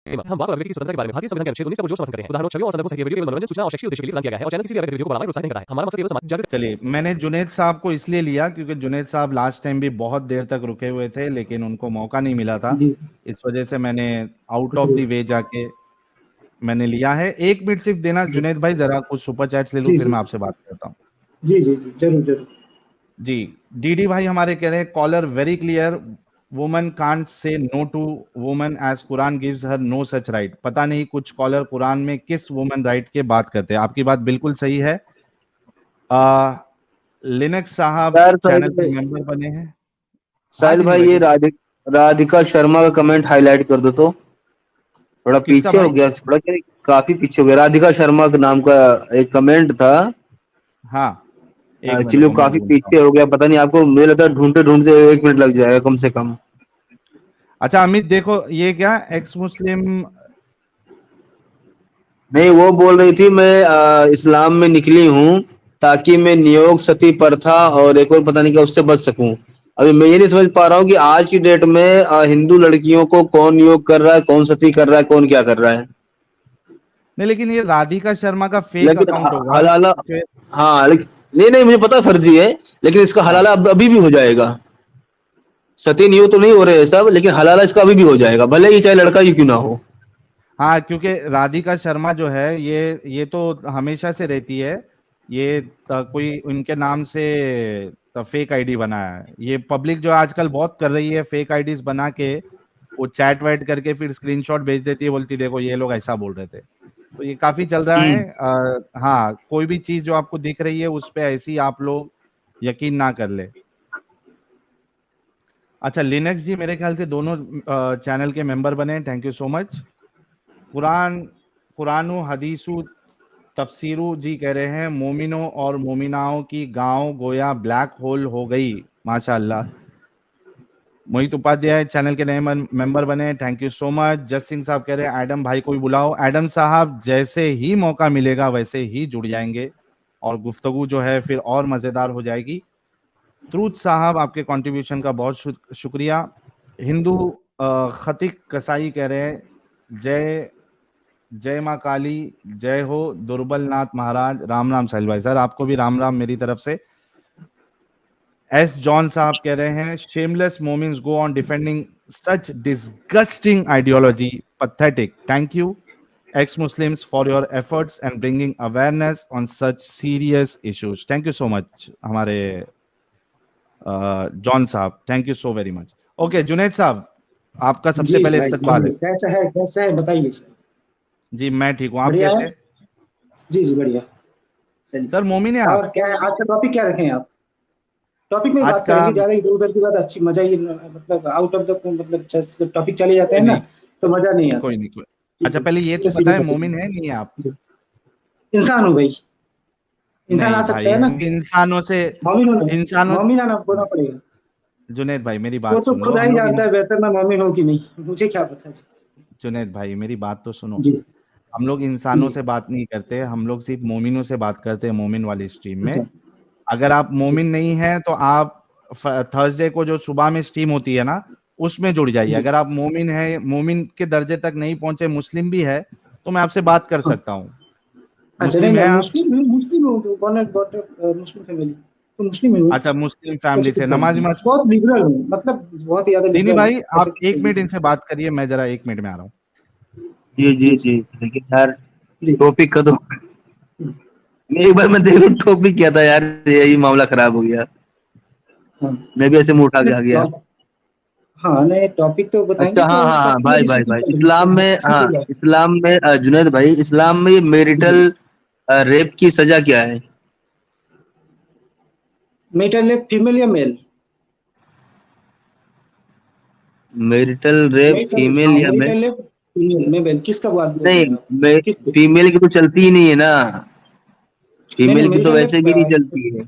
हम बात कर व्यक्ति की स्वतंत्रता के बारे में भारतीय संविधान के अनुच्छेद 19 का जो समर्थन करते हैं। उदाहरणों, छवियों और संदर्भों सहित वीडियो केवल मनोरंजन, सूचना और शैक्षिक उद्देश्य के लिए प्रदान किया गया है और चैनल किसी भी गतिविधियों को बढ़ावा या प्रोत्साहित नहीं करता है। हमारा मकसद केवल समाज जागृत। चलिए, मैंने जुनैद साहब को इसलिए लिया क्योंकि जुनैद साहब लास्ट टाइम भी बहुत देर तक रुके हुए थे, लेकिन उनको मौका नहीं मिला था। जी इस वजह से मैंने आउट ऑफ द वे जाके मैंने लिया है। 1 मिनट सिर्फ देना जुनैद भाई, जरा कुछ सुपर चैट्स ले लूं, जी फिर जी मैं आपसे बात करता हूँ। जी जी जी जरूर जरूर। जी, डीडी भाई हमारे कह रहे हैं caller very clear, woman can't say no to woman as Quran gives her no such right. पता नहीं कुछ कॉलर कुरान में किस वुमन राइट के बात करते हैं। आपकी बात बिल्कुल सही है। लिनक्स साहब यार चैनल के मेंबर बने हैं। साहिल भाई, ये राधिका शर्मा का कमेंट हाईलाइट कर दो तो। थोड़ा किसका पीछे हो भाई? गया, थोड़ा क्या, काफी पीछे हो गया। राधिका शर्मा के नाम का एक कमेंट था, हाँ, एक मिनट एक्चुअली रुको, मैं काफी ढूंढता पीछे हूँ। हो गया। पता नहीं, आपको मुझे लगता है ढूंढते ढूंढते 1 मिनट लग जाएगा कम से कम। अच्छा अमित, देखो ये क्या एक्स मुस्लिम। नहीं, वो बोल रही थी मैं इस्लाम में निकली हूँ ताकि मैं नियोग, सती प्रथा और एक और पता नहीं क्या उससे बच सकूं। अभी मैं ये नहीं समझ पा रहा हूँ कि आज की डेट में हिंदू लड़कियों को कौन नियोग कर रहा है, कौन सती कर रहा है, कौन क्या कर रहा है। नहीं, लेकिन ये राधिका शर्मा का फेक लेकिन अकाउंट होगा। हलाला, हाँ नहीं नहीं, मुझे पता फर्जी है, लेकिन इसका हलाला अभी भी हो जाएगा। सती नियोग तो नहीं हो रहे हैं सब, लेकिन हलाला इसका अभी भी हो जाएगा, भले ही चाहे लड़का ही क्यों ना हो। हाँ, क्योंकि राधिका शर्मा जो है ये तो हमेशा से रहती है। ये कोई उनके नाम से फेक आईडी बनाया है। ये पब्लिक जो आजकल बहुत कर रही है, फेक आईडीज बना के वो चैट वैट करके फिर स्क्रीनशॉट भेज देती है, बोलती देखो ये लोग ऐसा बोल रहे थे। तो ये काफी चल रहा है। हाँ, कोई भी चीज जो आपको दिख रही है उस पे ऐसी आप लोग यकीन ना कर ले। अच्छा, लिनक्स जी मेरे ख्याल से दोनों चैनल के मेंबर बने, थैंक यू सो मच। कुरानु हदीसु तफसीरू जी कह रहे हैं मोमिनों और मोमिनाओं की गांव गोया ब्लैक होल हो गई, माशाअल्लाह। मोहित उपाध्याय चैनल के नए मेंबर बने, थैंक यू सो मच। जस सिंह साहब कह रहे हैं एडम भाई को भी बुलाओ। एडम साहब जैसे ही मौका मिलेगा वैसे ही जुड़ जाएंगे और गुफ्तगू जो है फिर और मजेदार हो जाएगी। ट्रूथ साहब आपके कंट्रीब्यूशन का बहुत शुक्रिया। हिंदू खतिक कसाई कह रहे हैं जय जय माँ काली, जय हो दुर्बल नाथ महाराज। राम राम साहिल भाई। सर आपको भी राम राम मेरी तरफ से। एस जॉन साहब कह रहे हैं शेमलेस मोमिन्स go on defending such disgusting ideology, pathetic. Thank you ex Muslims for your efforts and bringing awareness on such serious issues. Thank you so much हमारे जॉन साहब, thank you so very much. Okay Junaid साहब, आपका सबसे पहले इस्तकबाल है। कैसा है बताइए सर। जी मैं ठीक हूँ, आप बढ़िया कैसे? है? जी जी बढ़िया। सर मोमिन है आप? और क्या है आज का टॉपिक, क्या रखें आप? टॉपिक में आज बात का करेंगे, ज्यादा इधर उधर की बात अच्छी मजा ही मतलब आउट ऑफ द मतलब टॉपिक चले जाते हैं ना तो मजा नहीं आता। कोई नहीं। अच्छा पहले ये तो बताएं मोमिन है नहीं है आप? इंसान हो भाई, इंसान आ नहीं सकता भाई, है ना। हम इंसानों से मोमिन आना बोलना पड़ेगा। जुनैद भाई मेरी वो बात तो सुन लो। खुदा हम ही लोग जानता है बेहतर मैं मोमिन हूँ कि नहीं, मुझे क्या पता। जुनैद भाई मेरी बात तो सुनो। जी हम लोग इंसानों से बात नहीं करते, हम लोग सिर्फ मोमिनों से बात करते हैं मोमिन वाली स्ट्रीम में। अगर आप मोमिन नहीं हैं तो आप थर्सडे को जो सुबह में स्ट्रीम होती है ना उसमें जुड़ जाइए। अगर आप मोमिन हैं, मोमिन के दर्जे तक नहीं पहुंचे, मुस्लिम भी है तो मैं आपसे बात कर सकता हूँ। मुस्लिम है आप? मुस्लिम हूँ तो मुस्लिम फैमिली तो मुस्लिम हूँ। अच्छा, मुस्लिम फैमिली से नमाज बहुत लिबरल हूँ, मतलब बहुत ज्यादा दीनी लिबरल। भाई आप 1 मिनट इनसे बात करिए, मैं जरा 1 मिनट में आ रहा हूँ। जी जी जी, लेकिन यार टॉपिक का तो एक बार मैं देख टॉपिक किया था यार, यही मामला खराब हो गया। मैं भी ऐसे मुंह उठा के आ गया। हाँ नहीं टॉपिक तो बताएंगे। अच्छा, हाँ हाँ हाँ भाई भाई भाई, इस्लाम में, हाँ इस्लाम में जुनैद भाई, इस्लाम में मैरिटल रेप की सजा क्या है? मैरिटल रेप फीमेल या मेल? मैरिटल रेप फीमेल या male? Marital rape female male किसका बात बोल रहे हैं नहीं, आप? फीमेल की तो चलती ही नहीं है ना, फीमेल की तो मैरिटल वैसे भी नहीं चलती है।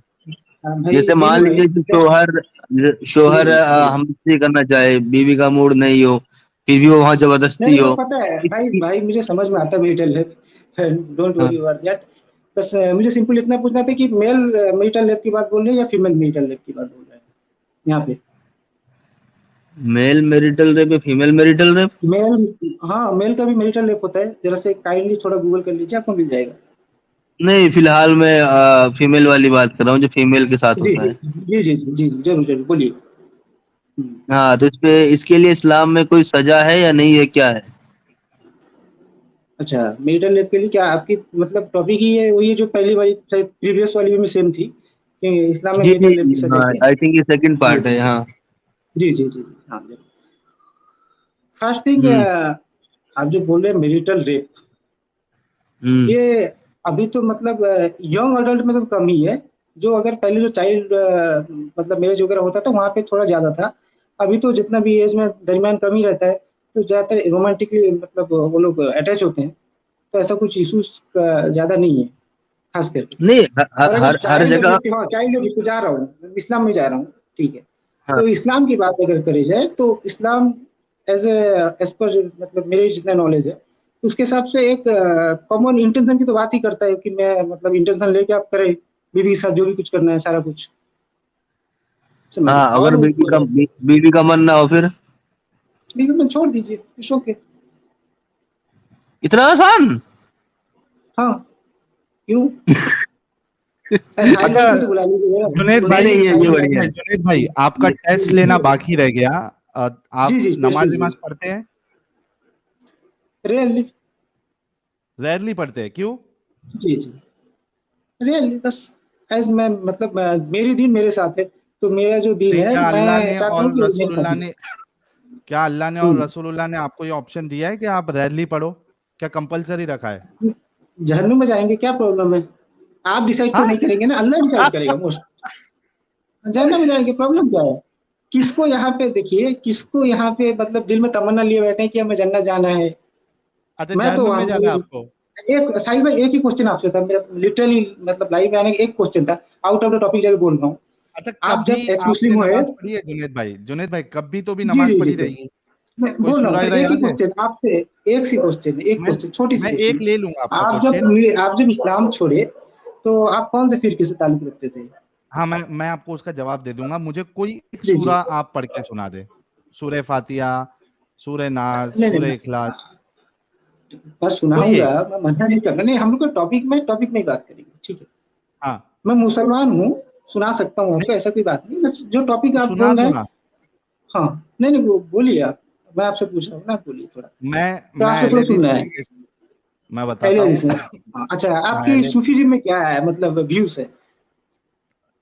जैसे मान लीजिए कि शोहर हमसे करना चाहे, बीवी का मूड नहीं हो, फिर भी वो वहां जबरदस्ती नहीं वो हो। पता है भाई, मुझे समझ में आता है marital rape, don't worry about that. बस मुझे सिंपल इतना पूछना था कि मेल मैरिटल रेप की बात बोल रहे हैं या फीमेल मैरिटल रेप की बात बोल रहे हैं यहाँ पे? मेल मैरिटल रेप या फीमेल मैरिटल रेप? मेल, हाँ मेल का भी मैरिटल रेप होता है, जरा से काइंडली थोड़ा गूगल कर लीजिए, आपको मिल जाएगा। नहीं, फिलहाल मैं फीमेल वाली बात कर रहा हूँ जो फीमेल के साथ जी होता जी है। जी जी जी जी जी, जरूर जरूर बोलिए। हाँ, तो इसके लिए इस्लाम में कोई सजा है या नहीं है, क्या है? अच्छा, मैरिटल रेप के लिए क्या आपकी मतलब टॉपिक ही है वही है जो पहली वाली प्रीवियस वाली में सेम थी कि इस्लाम में जी मैरिटल रेप की जी, सजा हाँ, क्या है? आई थिंक ये सेकंड जी पार्ट है। हाँ। जी जी जी जी, हाँ जरूर। फर्स्ट थिंग, हम्म। आप जो बोल रहे हैं मैरिटल रेप, हम्म। ये अभी तो मतलब यंग अडल्ट में तो कम ही है। जो अगर पहले जो चाइल्ड मतलब मैरिज वगैरह होता था वहाँ पे थोड़ा ज्यादा था। अभी तो जितना भी एज में दरमियान कम ही रहता है, तो ज्यादातर रोमांटिकली मतलब वो लोग अटैच होते हैं, तो ऐसा कुछ इशूज ज्यादा नहीं है खास करके। नहीं, और अगर हर चाइल्ड जगह। एब्यूज, हाँ चाइल्ड एब्यूज पे जा रहा हूँ, इस्लाम में जा रहा हूँ, ठीक है। हाँ। तो इस्लाम की बात अगर करी जाए तो इस्लाम एज पर मतलब मेरे जितना नॉलेज है, तो उसके हिसाब से एक कॉमन इंटेंशन की तो बात ही करता है कि मैं मतलब इंटेंशन लेके आप करें बीवी के साथ जो भी कुछ करना है सारा कुछ, समझ हाँ, रहे अगर और बीवी का मन ना हो फिर? बीवी में छोड़ दीजिए, इट्स ओके। इतना आसान? हाँ, क्यों? साहिल अच्छा भाई को तो बुला लीजिए, जुनेद नहीं भाई, नहीं, ये साहिल भाई। बढ़िया है। जुनेद भाई आपका टेस्ट जी लेना बाकी रह गया। जी आप जी, टेस्ट नमाज लीजिए। नमाज पढ़ते हैं? रियली? रेयरली पढ़ते हैं, क्यों? जी जी, रियली बस एज मैं मतलब मेरी दीन मेरे साथ है, तो मेरा जो दीन नहीं, है क्या अल्लाह मैं ने चाहता हूँ और कि वो मेरे साथ रसूलुल्लाह ही ने क्या अल्लाह ने हो। और रसूलुल्लाह ने आपको ये ऑप्शन दिया है कि आप रेयरली पढ़ो? क्या कंपलसरी रखा है? जहन्नुम में जाएंगे, क्या प्रॉब्लम है? आप डिसाइड तो हाँ। नहीं करेंगे ना, अल्लाह डिसाइड करेगा मोस्ट। जहन्नुम में जाएंगे, प्रॉब्लम क्या है? किसको यहाँ पे देखिए, किसको यहाँ पे मतलब दिल में तमन्ना लिए बैठे हैं कि हमें जन्नत जाना है? अच्छा, मैं तो जहन्नुम में जाना है हम आपको? एक साहिल भाई, एक ही क्वेश्चन आपसे था मेरा, लिटरली मतलब लाइव में आने का एक क्वेश्चन था, आउट ऑफ द टॉपिक जाके बोल रहा हूँ। अच्छा, आप कभी जब एक्स आपने मुस्लिम हुए? नमाज पढ़ी है जुनेद भाई? जुनेद भाई, कभी तो भी जी नमाज जी जी पढ़ी जी, रहेगी। मैं कोई बोल रहा हूँ सूरा सर, ईरा एक ही याद है? क्वेश्चन आपसे, एक सी क्वेश्चन, एक मैं क्वेश्चन, छोटी सी मैं क्वेश्चन। एक ले लूंगा आपका आप जब क्वेश्चन। आप जब इस्लाम छोड़े तो आप कौन से फिरके से ताल्लुक रखते थे? हाँ, मैं आपको उसका जवाब दे दूंगा। मुझे कोई एक जी जी, सूरा आप पढ़ के सुना दे। सूरह फातिहा, सूरह नाज, नहीं नहीं सूरह मैं इखलास, बस कोई सुनाऊंगा, एक। मैं मना नहीं करना, नहीं हम लोग को टॉपिक में ही बात करेंगे, ठीक है। हाँ। मैं मुसलमान हूँ, सुना सकता हूँ नहीं, आपको, ऐसा कोई बात नहीं, बस जो टॉपिक तो आप सुना बोल रहे दो हैं। ना। हाँ, नहीं नहीं वो बोलिए आप, मैं आपसे पूछ रहा हूँ ना, आप बोलिए थोड़ा, तो मैं आपसे अहले थोड़ा हदीस सुनना है। के मैं बताता पहले हूँ। हदीस है। हाँ, अच्छा, हाँ, आपकी अहले सूफीज़्म में क्या है मतलब व्यूज है?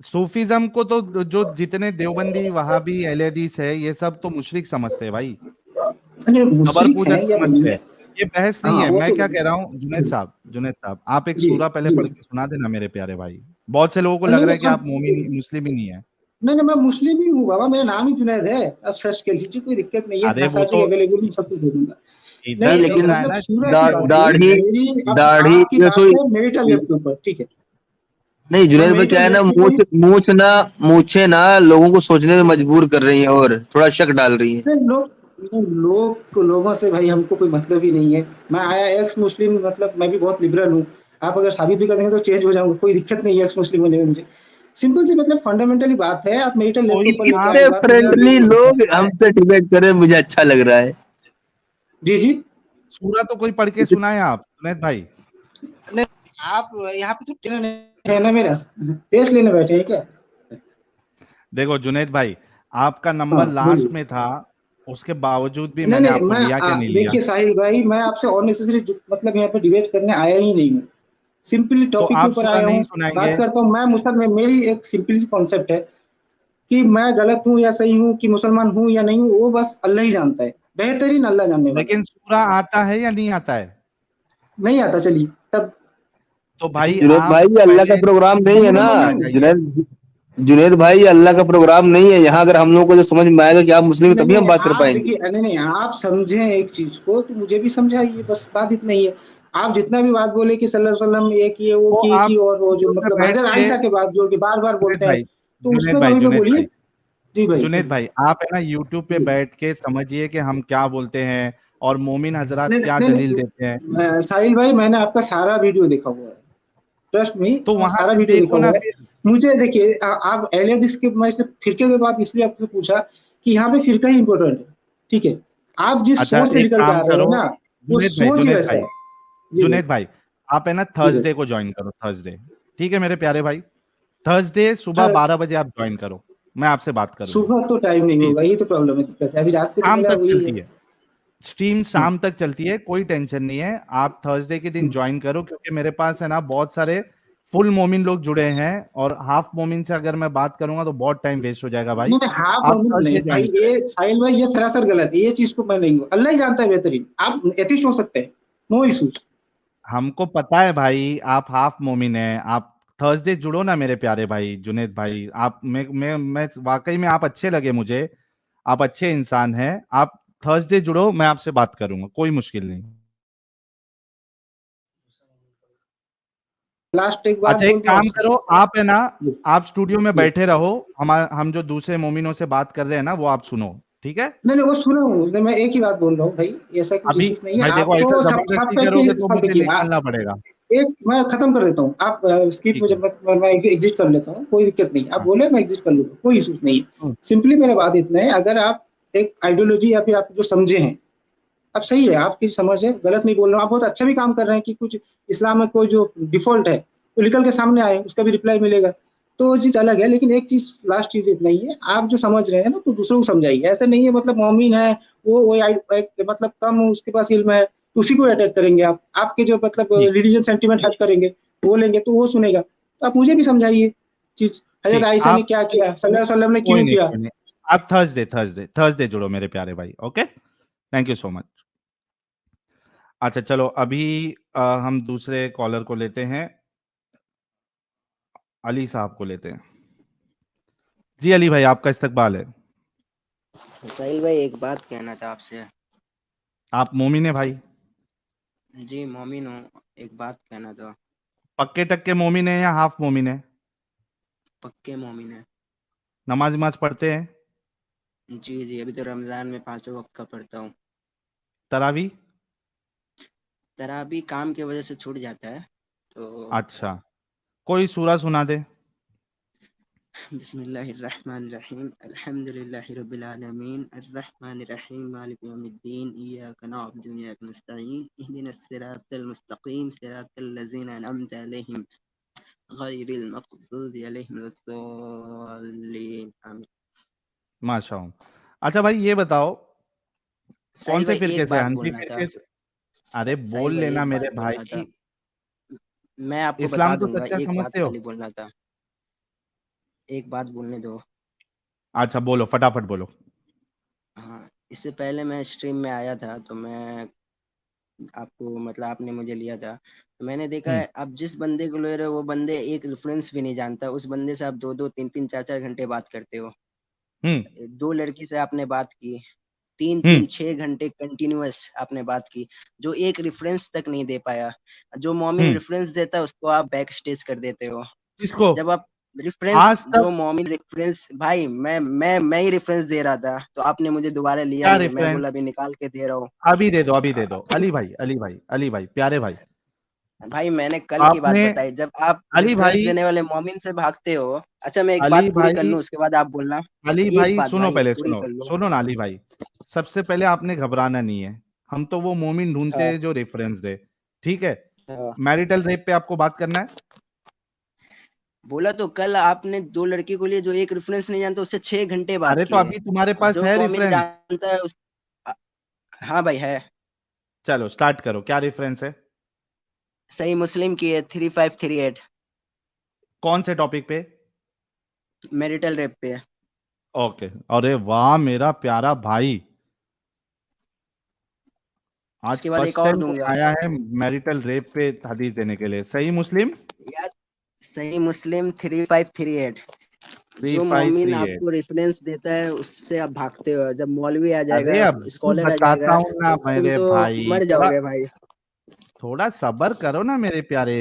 सूफीज्म को तो जो जितने देवबंदी वहाबी अहले हदीस है, ये सब तो मुशरिक समझते हैं भाई। अरे कबर मुशरिक पूजक हैं या नहीं समझते है? हैं। ये बहस नहीं हाँ है। वो मैं तो क्या कह रहा हूँ, जुनेद साहब, जुनेद साहब, आप एक जी सूरा पहले जी, पढ़ के सुना देना मेरे प्यारे भाई। बहुत से लोगों को नहीं लग रहा नहीं है कि हम, आप मोमिन मुस्लिम ही नहीं है। नहीं नहीं मैं मुस्लिम ही हूँ बाबा, मेरा नाम ही जुनैद है, आप सर्च कर लीजिए, कोई दिक्कत नहीं है, अरे हर वो सारी तो अवेलेबल है, सब कुछ दे दूंगा। नहीं नहीं, इधर दिख लेकिन रहा है मतलब ना। सूरह की बात हुई, दाढ़ी मेरी अब दाढ़ी आपकी जो बात तो। है मेरिटल लेप के ऊपर, ठीक है। नहीं, मैं जुनेद भाई, क्या मेरिटल है ना, लेप के ऊपर ही, मूछे ना लोगों को सोचने में मजबूर कर रही हैं और थोड़ा शक डाल रही हैं। नहीं, लोगों से भाई हमको कोई मतलब ही नहीं है। मैं आया एक्स मुस्लिम, मतलब मैं भी बहुत लिबरल हूँ। आप अगर साबित भी कर देंगे तो चेंज हो जाऊंगा, कोई दिक्कत नहीं है एक्स मुस्लिम होने में मुझे। सिंपल सी मतलब फंडामेंटली बात है, आप मेरिटल लेप के कोई ऊपर भी लेके आप आए इतने बात, मेरा जो फ्रेंडली भी होता लोग हमसे डिबेट करें, मुझे अच्छा लग रहा है। जी जी। सूरा तो कोई पढ़ के सुनाए आप जुनेद भाई। नहीं, आप यहाँ पे तो है ना, मेरा टेस्ट लेने बैठे हैं क्या? देखो जुनेद भाई, आपका हाँ नंबर लास्ट बोलिए। में था, उसके बावजूद भी नहीं मैंने नहीं आपको मैं लिया क्या नहीं लिया? देखिए साहिल भाई, मैं आपसे अननेसेसरी मतलब यहाँ पे डिबेट करने आया ही नहीं हूँ। सिंपली तो टॉपिक के आप ऊपर सूरा आया नहीं हूँ, सुनाएंगे? बात करता हूँ। मैं मुसलमान, मेरी एक सिंपल सी कॉन्सेप्ट है कि मैं गलत हूँ या सही हूँ, कि मुसलमान हूँ या नहीं हूँ, वो बस अल्लाह ही जानता है, बेहतरीन अल्लाह जानने वाला है। लेकिन सूरा आता है या नहीं आता है? नहीं आता, चलिए तब। तो भाई जुनेद आप भाई, ये अल्लाह का पहले प्रोग्राम नहीं है नहीं ना। नहीं नहीं नहीं जुनेद भाई, ये अल्लाह का प्रोग्राम नहीं है। यहाँ अगर हम लोगों को जो समझ में आएगा कि आप मुस्लिम हैं, नहीं तभी हम नहीं, बात कर आप पाएंगे। देखिए, नहीं नहीं आप समझें एक चीज को तो मुझे भी समझाइए, बस बात इतना ही है। आप जितना भी बात बोले कि सल्लल्लाहु अलैहि वसल्लम ये किए वो तो किए आप की, और वो जो यूट्यूब पे मतलब बैठ हजरत के आयशा के बाद जो कि बार बार जुनेद बोलते हैं, भाई, तो उस जुनेद पर भाई, कभी तो जुनेद बोलिए। भाई, जी भाई जुनेद बोलिए। भाई, आप है ना यूट्यूब पे जी। बैठ के समझिए कि हम क्या बोलते हैं और मोमिन हजरात नहीं क्या नहीं दलील देते हैं। साहिल भाई, मैंने आपका सारा वीडियो देखा हुआ है, ट्रस्ट मी, तो मैंने वहां सारा से वीडियो देखा देखो ना हुआ है। फिर। मुझे देखिए आप अहले हदीस के, मैं सिर्फ फिरके की बात इसलिए आपसे पूछा कि यहाँ पे फिरका ही इंपॉर्टेंट है, ठीक है। आप जिस अच्छा सोच से एक निकल के काम आ रहे हो करो, ना, वो जुनेद भाई सोच ही जुनेद वैसा भाई है। जी जुनेद भाई, आप है ना जी भाई। थर्सडे को ज्वाइन करो, थर्सडे। ठीक है मेरे प्यारे भाई, थर्सडे सुबह सर 12 बजे आप ज्वाइन करो, मैं आपसे बात करूंगा। सुबह तो टाइम नहीं प्लीज, होगा, ये तो प्रॉब्लम है, दिक्कत है। अभी रात को तो शाम मेरा तक वही है। चलती है स्ट्रीम, हाँ। शाम तक चलती है, कोई टेंशन नहीं है। आप थर्सडे के दिन ज्वाइन करो, क्योंकि मेरे पास है ना बहुत सारे फुल मोमिन लोग जुड़े हैं, और हाफ मोमिन से अगर मैं बात करूंगा तो बहुत टाइम वेस्ट हो जाएगा भाई। नहीं, हाफ आप मोमेंट थर्सडे नहीं भाई, ज्वाइन करें। ये साहिल भाई, ये सरासर गलत है, ये चीज को मैं नहीं हूँ, अल्लाह ही जानता है बेहतरीन। आप एथिस्ट हो सकते हैं, नो इशूज। हमको पता है भाई, आप हाफ मोमिन हैं। आप थर्सडे जुड़ो ना मेरे प्यारे भाई जुनेद भाई। आप मैं वाकई में आप अच्छे लगे मुझे, आप अच्छे इंसान हैं। आप थर्सडे जुड़ो, मैं आपसे बात करूंगा, कोई मुश्किल नहीं। लास्ट एक बात अच्छा एक बोल दूं काम आपसे। करो, आप है ना, जी आप स्टूडियो में जी। बैठे रहो, हम जो दूसरे मोमिनों से बात कर रहे हैं ना वो आप सुनो, ठीक है। नहीं नहीं, वो सुना हूँ, नहीं, मैं एक ही बात बोल रहा हूँ भाई, ऐसा कुछ अभी इशूज नहीं है। भाई देखो, ऐसा आपको सब सब जबरदस्ती टाइप करोगे के तो सब मुझे देखिए निकालना पड़ेगा। एक मैं खत्म कर देता हूँ, आप स्क्रिप्ट ठीक में है। जब मैं एग्जिट कर लेता हूँ, कोई दिक्कत नहीं, आप हाँ। बोले मैं एग्जिट कर लूंगा, कोई इशूज नहीं है। हम्म, सिंपली मेरा बात इतना है, अगर आप एक आइडियोलॉजी या फिर आप जो समझे हैं, अब सही है, आपकी समझ है, गलत नहीं बोल रहा हूँ, आप बहुत अच्छा भी काम कर रहे हैं कि कुछ इस्लाम में कोई जो डिफॉल्ट है तो निकल के सामने आए, उसका भी रिप्लाई मिलेगा, तो वो चीज अलग है। लेकिन एक चीज, लास्ट चीज इतना ही है, आप जो समझ रहे हैं ना तो दूसरों को समझाइए। ऐसे नहीं है मतलब मोमिन है, मतलब कम उसके पास इल्म है तो उसी को अटैक करेंगे आप, आपके जो मतलब ठीक रिलीजन सेंटिमेंट हट करेंगे, बोलेंगे तो वो सुनेगा। तो आप मुझे भी समझाइए चीज, हजरत ठीक आयशा ने आप, क्या किया, सल्लल्लाहु अलैहि वसल्लम ने कोई क्यों नहीं किया। कोई नहीं, आप थर्सडे थर्सडे थर्सडे जुड़ो मेरे प्यारे भाई, okay. Thank you so much. अच्छा चलो अभी हम दूसरे कॉलर को लेते हैं, अली साहब को लेते हैं। जी अली भाई, आपका इस्तकबाल है। साहिल भाई, एक बात कहना था आपसे। आप मोमिन है भाई? जी मोमिन हूँ, एक बात कहना था। पक्के टक्के मोमिन है या हाफ मोमिन है? पक्के मोमिन है। नमाज नमाज पढ़ते हैं? जी जी, अभी तो रमजान में 5 वक्त का पढ़ता हूँ। तरावी? तराबी काम की वजह से छूट जाता है तो। अच्छा, कोई सूरा सुना दे। बिस्मिल्लाहिर्रहमानिर्रहीम, अल्हम्दुलिल्लाहि रब्बिल आलमीन, अर्रहमानिर्रहीम, मालिक यौमिद्दीन, इय्याका नअबुदु व इय्याका नस्तईन, इहदिनस सिरातल मुस्तकीम, सिरातल लज़ीना अनअमता अलैहिम, गैरिल मग़ज़ूबि अलैहिम वस्सलीन, आमीन। माशाअल्लाह। अच्छा भाई ये बताओ, कौन साहिल से भाई, फिरके एक से, बात हनफी बोलना था। फिरके से? अरे साहिल बोल भाई, लेना एक मेरे बात बोलना था। भाई। मैं आपको बता इस्लाम को दूंगा, सच्चा एक बात समझते हो? खाली बोलना था। एक बात बोलने दो। अच्छा बोलो, फटाफट बोलो। हाँ, इससे पहले मैं स्ट्रीम में आया था तो मैं आपको मतलब आपने मुझे लिया था, तो मैंने देखा हम्म है आप जिस बंदे को ले रहे हो वो बंदे एक रेफरेंस भी नहीं जानता, उस बंदे से आप 2-2, 3-3, 4-4 घंटे बात करते हो। हम्म 2 लड़की से आपने बात की, 3-3, 6 घंटे कंटिन्यूअस आपने बात की, जो एक रेफरेंस तक नहीं दे पाया। जो मोमिन हम्म रेफरेंस देता है उसको आप बैक स्टेज कर देते हो। किसको? जब आप रेफरेंस, आज तक जो मोमिन रेफरेंस, भाई मैं ही रेफरेंस दे रहा था तो आपने मुझे दोबारा लिया क्या नहीं, मैं रेफरेंस? बोला अभी निकाल के दे रहा हूँ। अभी दे दो, अभी दे दो, अली भाई, अली भाई, अली भाई, प्यारे भाई। भाई मैंने कल की बात आपने, बताई, जब आप अली रेफरेंस भाई, देने वाले मोमिन से भागते हो। अच्छा, मैं एक अली बात पूरी कर भाई, लूं उसके बाद आप बोलना। अली एक भाई बात सुनो, भाई पहले पूरी सुनो, कर लो। सुनो ना अली भाई। सबसे पहले आपने घबराना नहीं है, हम तो वो मोमिन ढूंढते हाँ हैं जो रेफरेंस दे, ठीक है। हाँ। मैरिटल रेप पे आपको बात करना है? बोला तो कल आपने 2 लड़की को लिए जो एक रेफरेंस नहीं जानता उससे 6 घंटे बात अरे तो किए। अभी तुम्हारे और पास जो है मोमिन रेफरेंस? जानता है उस। हाँ भाई है। चलो स्टार्ट करो, क्या रेफरेंस है? सही मुस्लिम की है 3538, कौन से टॉपिक पे? मैरिटल रेप पे है। ओके, अरे वाह मेरा प्यारा भाई, आज उसके बाद एक फर्स्ट और टाइम कोई दूंगा आया है मैरिटल रेप पे हदीस देने के लिए। सही मुस्लिम यार। सही मुस्लिम 3538। थ्री जो फाइव मोमिन थ्री एट आपको रेफरेंस देता है उससे आप भागते हो, जब मौलवी आ अरे जाएगा, अभी स्कॉलर आ बताता जाएगा, हूँ ना तुम मेरे तो भाई, मर थोड़ा जाओगे भाई। थोड़ा सब्र करो ना मेरे प्यारे।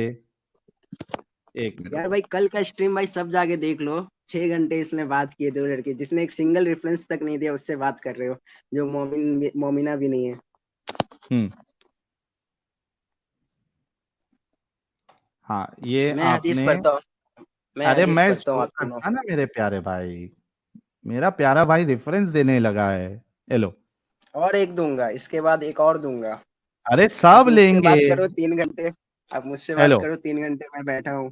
एक मिनट यार रुको। भाई, कल का स्ट्रीम भाई सब जाके देख लो। 6 घंटे इसने बात किए, 2 लड़के जिसने एक सिंगल रेफरेंस तक नहीं दिया उससे बात कर रहे हो, जो मोमिना भी नहीं है। हम्म हाँ ये मैं हदीस आपने, पढ़ता हूँ, मैं अरे हदीस मैं पढ़ता हूँ, शो आप सुनो। करता ना मेरे प्यारे भाई, मेरा प्यारा भाई रेफरेंस देने लगा है। हेलो, और एक दूंगा, इसके बाद एक और दूंगा। अरे आप सब मुझसे लेंगे। बात करो 3 घंटे, आप मुझसे बात हेलो, करो 3 घंटे, मैं बैठा हूँ।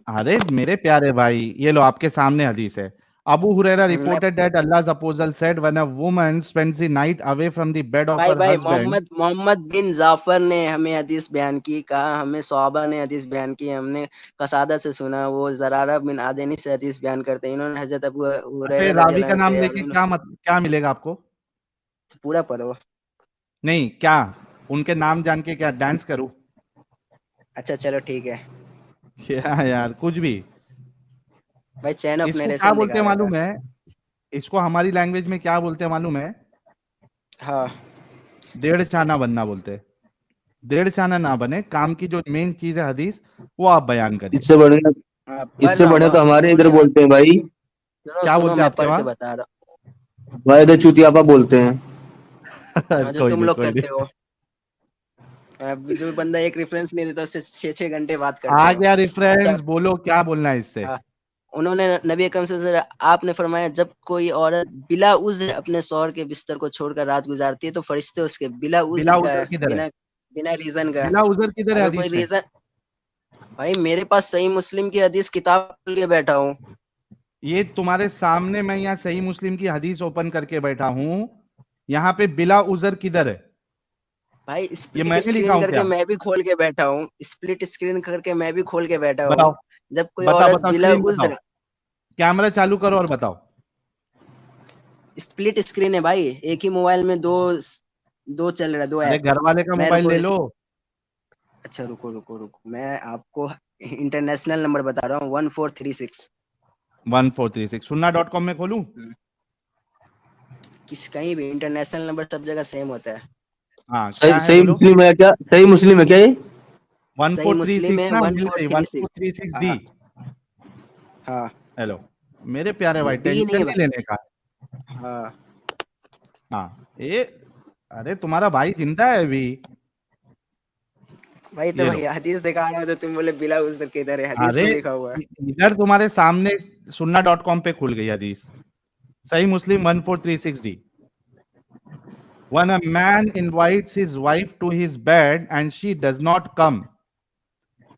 अरे मेरे प्यारे भाई, ये लो आपके सामने हदीस है। अबू हुरैरा मैं reported that Allah's apostle said when a woman spends the night away from the bed of भाई her भाई husband। मोहम्मद बिन जाफर ने हमें हदीस बयान की, कहा हमें सहाबा ने हदीस बयान की, हमने कसादा से सुना, वो जरारा बिन आदनी से हदीस बयान करते हैं, इन्होंने हजरत अबू अच्छा, हुरैरा ये रज़ी रावी अल्लाह का अन्हु नाम से, और लेके क्या क्या मिलेगा आपको? पूरा पढ़ो। नहीं, क्या उनके नाम जान के क्या डांस करूं? अच्छा चलो ठीक है क्या यार, कुछ भी। भाई, चैन ऑफ इसको क्या नरेशन बोलते दिखा हैं रहा था। मालूम है? इसको हमारी लैंग्वेज में क्या बोलते हैं मालूम है? हाँ डेढ़ चाना बनना बोलते हैं। डेढ़ चाना ना बने, काम की जो मेन चीज है हदीस, वो आप बयान करिए। इससे बढ़िया, हाँ, पढ़ इससे रहा हूँ बढ़िया तो हमारे इधर बोलिए ना। बोलते हैं भाई। सुनो क्या सुनो, बोलते हैं मैं आपके पढ़ के वहां? बता रहा हमारे इधर चुतियापा बोलते हैं। हूँ। हाँ, जो कोई तुम नहीं, लोग कोई करते नहीं। हो। अब जो बंदा एक रेफरेंस नहीं देता उससे 6-6 घंटे बात करते आ हो। गया अच्छा, रेफरेंस, बोलो क्या बोलना है इससे। हाँ, उन्होंने नबी अकरम सल्लल्लाहु अलैहि वसल्लम, आपने फरमाया जब कोई औरत बिला उज़्र अपने शौहर के बिस्तर को छोड़कर रात गुजारती है तो फरिश्ते उसके बिला बिला उज़्र का उजर है, किधर है? बिना बिना रीजन का। बिला उजर किधर है अगर कोई हदीस में? रीजन, भाई मेरे पास सही मुस्लिम की हदीस किताब लिए बैठा हूँ। ये तुम्हारे सामने मैं यहाँ सही मुस्लिम की हदीस ओपन करके बैठा हूँ। यहाँ पे बिला उजर किधर है? भाई ये स्प्लिट मैंने लिखा स्क्रीन हूँ करके क्या? मैं भी खोल के बैठा हूँ, स्प्लिट स्क्रीन करके मैं भी खोल के बैठा हूँ। बताओ, जब कोई बताओ, औरत बताओ, बिला स्क्रीन बताओ। उज़्र, कैमरा चालू करो और बताओ। स्प्लिट स्क्रीन है भाई, एक ही मोबाइल में दो दो चल रहा है, दो अरे ऐप। घर वाले का मैं मोबाइल रुको, ले लो। अच्छा रुको रुको रुको, मैं आपको इंटरनेशनल नंबर बता रहा हूँ, 1436। 1436 सुन्ना.com में खोलूं? किस कहीं भी इंटरनेशनल नंबर सब जगह सेम होता है। हाँ, क्या सही है सही बोलो। मुस्लिम है क्या? सही मुस्लिम है क्या ये? सही मुस्लिम 1436 है ना वन मिल फोर गई, थ्री सिक्स 1436 डी। हाँ हाँ, हेलो, मेरे प्यारे भाई, डी नहीं टेंशन है नहीं लेने का। भाई। हाँ हाँ, ये, अरे तुम्हारा भाई जिंदा है अभी। भाई, तो ये भाई लो। हदीस दिखा रहा हो तो तुम बोले बिला उज़्र किधर है, हदीस अरे में लिखा हुआ है। इधर तुम्हारे सामने सुन्ना.com पे खुल गई हदीस। सही मुस्लिम 1436 D. When a man invites his wife to his bed and she does not come,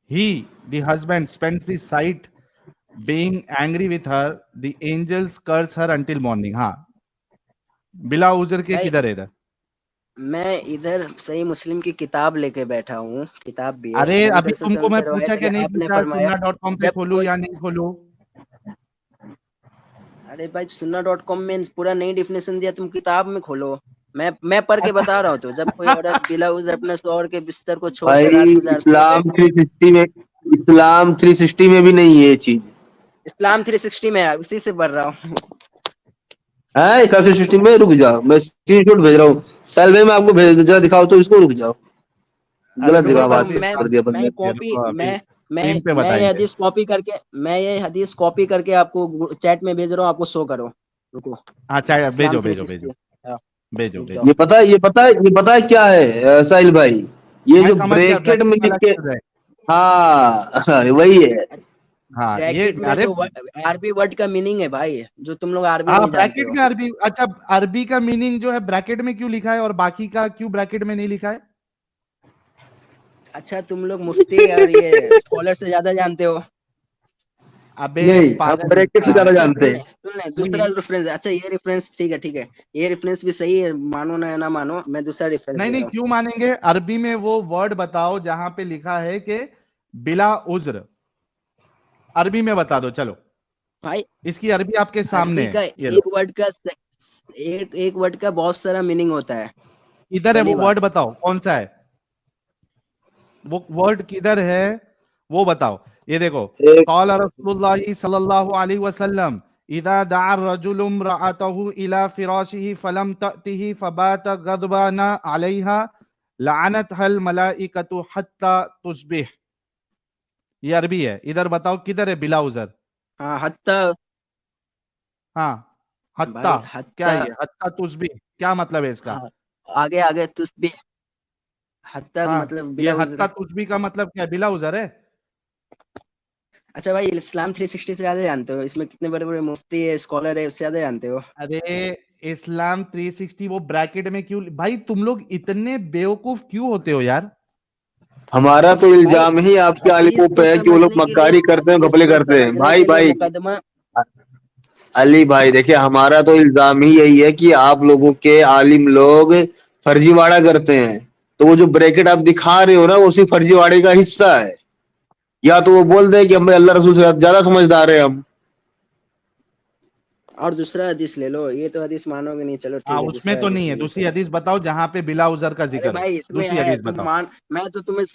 he, the husband, spends the night being angry with her. The angels curse her until morning. हाँ, बिला उजर के भाई किधर है इधर? मैं इधर सही मुस्लिम की किताब लेके बैठा हूँ, किताब भी है, अरे नबी अभी सल्लल्लाहु अलैहि तुमको वसल्लम मैं से पूछा रवायत है क्या कि नहीं आपने पूछा, फरमाया सुन्ना.com पे जब खोलू कोई, या नहीं खोलू? अरे भाई सुन्ना.com में पूरा नई डिफिनेशन दिया, तुम किताब में खोलो। मैं पढ़ के बता रहा हूँ, तो जब कोई औरत बिला उज़्र अपने शौहर के बिस्तर को छोड़कर रात भाई गुजारती है तो इस्लाम 360 में भी नहीं है ये चीज। इस्लाम 360 में है, उसी से पढ़ रहा हूँ। है इस्लाम 360 में? रुक जाओ, मैं स्क्रीनशॉट भेज रहा हूँ। साल भाई मैं आपको भेज, जरा दिखाओ तो इसको, रुक जाओ। अरे गलत रुको, जगह रुको बात रुको, अभी कर दिया बंदे मैं ने। ये कॉपी रुको, अभी मैं स्क्रीन पे मैं ये बताएंगे। हदीस कॉपी करके, मैं ये हदीस कॉपी करके आपको चैट में भेज रहा हूँ, आपको शो करो। रुको, हाँ, चाहे इस्लाम भेजो भेजो भेजो। 360। हाँ, भेजो रुक जाओ। भेजो। ये पता है क्या है साहिल भाई? ये मैं जो समझ गया, ब्रैकेट में ब्रैकेट लिख वाला के, किधर है। हाँ वही है। हाँ, ये, ब्रैकेट में अरे तो अरबी वर्ड का मीनिंग है भाई, जो तुम लोग अरबी हाँ, नहीं जानते ब्रैकेट हो। में अरबी, अच्छा, अरबी का मीनिंग जो है ब्रैकेट में क्यों लिखा है और बाकी का क्यों ब्रैकेट में नहीं लिखा है? अच्छा, तुम लोग मुफ्ती और ये स्कॉलर से ज्यादा जानते हो। अबे नहीं, हम पागल ब्रैकेट से इंसान। ज्यादा अच्छा जानते सुन ले हैं। सुन ले, दूसरा रेफरेंस, अच्छा ये रेफरेंस ठीक है ठीक है, ये रेफरेंस भी सही है, मानो ना ना मानो, मैं दूसरा रेफरेंस नहीं दे नहीं, रहा हूँ। क्यों मानेंगे? अरबी में वो वर्ड बताओ जहां पे लिखा है कि बिला उज्र। अरबी में बता दो, चलो। भाई इसकी अरबी आपके सामने अरबी है, का ये लो। एक वर्ड का बहुत सारा मीनिंग होता है। इधर है वो पहली वर्ड, बात, बताओ कौन सा है वो वर्ड, किधर है वो बताओ। ये देखो, एक कौल रसूलुल्लाह सल्लल्लाहु अलैहि वसल्लम इदा दाअ रजुलु इम्रअतहु इला फिराशिही फलम तअतिही फबात गदबाना अलैहा लअनत हल मलाइकतु हत्ता तुस्बिह। ये अरबी है, इधर बताओ किधर है बिला उजर? हाँ हत्ता, हाँ, हत्ता। भाई क्या हत्ता, है ये हत्ता तुस्बिह? क्या मतलब है इसका? हाँ, आगे आगे तुस्बीह, हत्ता हाँ, मतलब ये बिला हत्ता उज्र। तुस्बिह का मतलब क्या है? बिला उजर है? अच्छा भाई, इस्लाम 360 से ज्यादा जानते हो? इसमें कितने बड़े बड़े मुफ्ती है, स्कॉलर है, उससे ज्यादा जानते हो? अरे इस्लाम 360 वो ब्रैकेट में क्यों? भाई तुम लोग इतने बेवकूफ क्यों होते हो यार? हमारा तो भाई इल्जाम ही आपके हदीस आलिमों को पे है कि वो लोग समझने के लिए, मक्कारी करते हैं, हदीस घपले को करते हैं। समझने भाई के लिए भाई मुकदमा। अली भाई देखिए, हमारा तो इल्जाम ही यही है कि आप लोगों के आलिम लोग फर्जीवाड़ा करते हैं। तो वो जो ब्रैकेट आप दिखा रहे हो ना, वो उसी फर्जीवाड़े का हिस्सा है। या तो वो बोल दें कि हमें अल्लाह रसूल से ज्यादा समझदार है हम। और दूसरा हदीस ले लो, ये तो हदीस मानोगे नहीं, चलो हाँ ठीक है, उसमें दूसरा तो हदीस नहीं है। ले लेते दूसरी हैं। हदीस बताओ जहां पे बिला उजर का अरे जिक्र हो। भाई इसमें दूसरी है, हदीस तुम बताओ। मान, मैं तो तुम्हें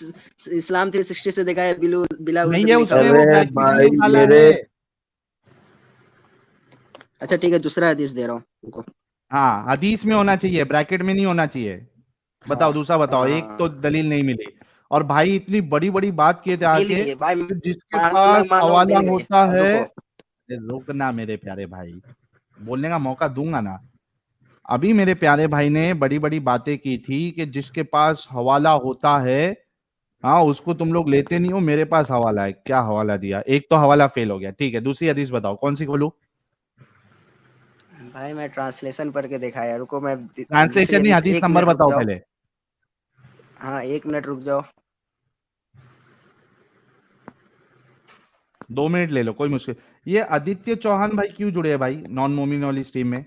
इस्लाम 360 से देखा है, बिला नहीं उज़्र है लिखा उसमें, हुआ। वो अरे ब्रैकेट में भाई डाला मेरे, है। अच्छा ठीक है, दूसरा हदीस दे रहा हूँ तुमको। हाँ हदीस में होना चाहिए, ब्रैकेट में नहीं होना चाहिए। बताओ हाँ दूसरा बताओ, एक तो हाँ, दलील नहीं मिली। और भाई इतनी बड़ी बड़ी बात किए थे आके मिली भाई, कि जिसके मानो ना पास मानो, हवाला मिल गई। होता अब है। रुको। अरे रुकना मेरे प्यारे भाई, बोलने का मौका दूंगा ना। अभी मेरे प्यारे भाई ने बड़ी बड़ी बातें की थी कि जिसके पास हवाला होता है, हाँ उसको तुम लोग लेते नहीं हो। मेरे पास हवाला है, क्या हवाला दिया? एक तो हवाला फेल हो गया, ठीक है। दूसरी हदीस बताओ कौन सी खोलूं? भाई मैं ट्रांसलेशन पढ़ के देखा है, रुको मैं दूसरी ट्रांसलेशन नहीं, हदीस, हदीस एक नंबर मिनट रुक बताओ जाओ। पहले। हाँ 1 मिनट रुक जाओ। 2 मिनट ले लो, कोई मुश्किल। ये आदित्य चौहान भाई क्यों जुड़े हैं भाई नॉन मोमिन वाली टीम में?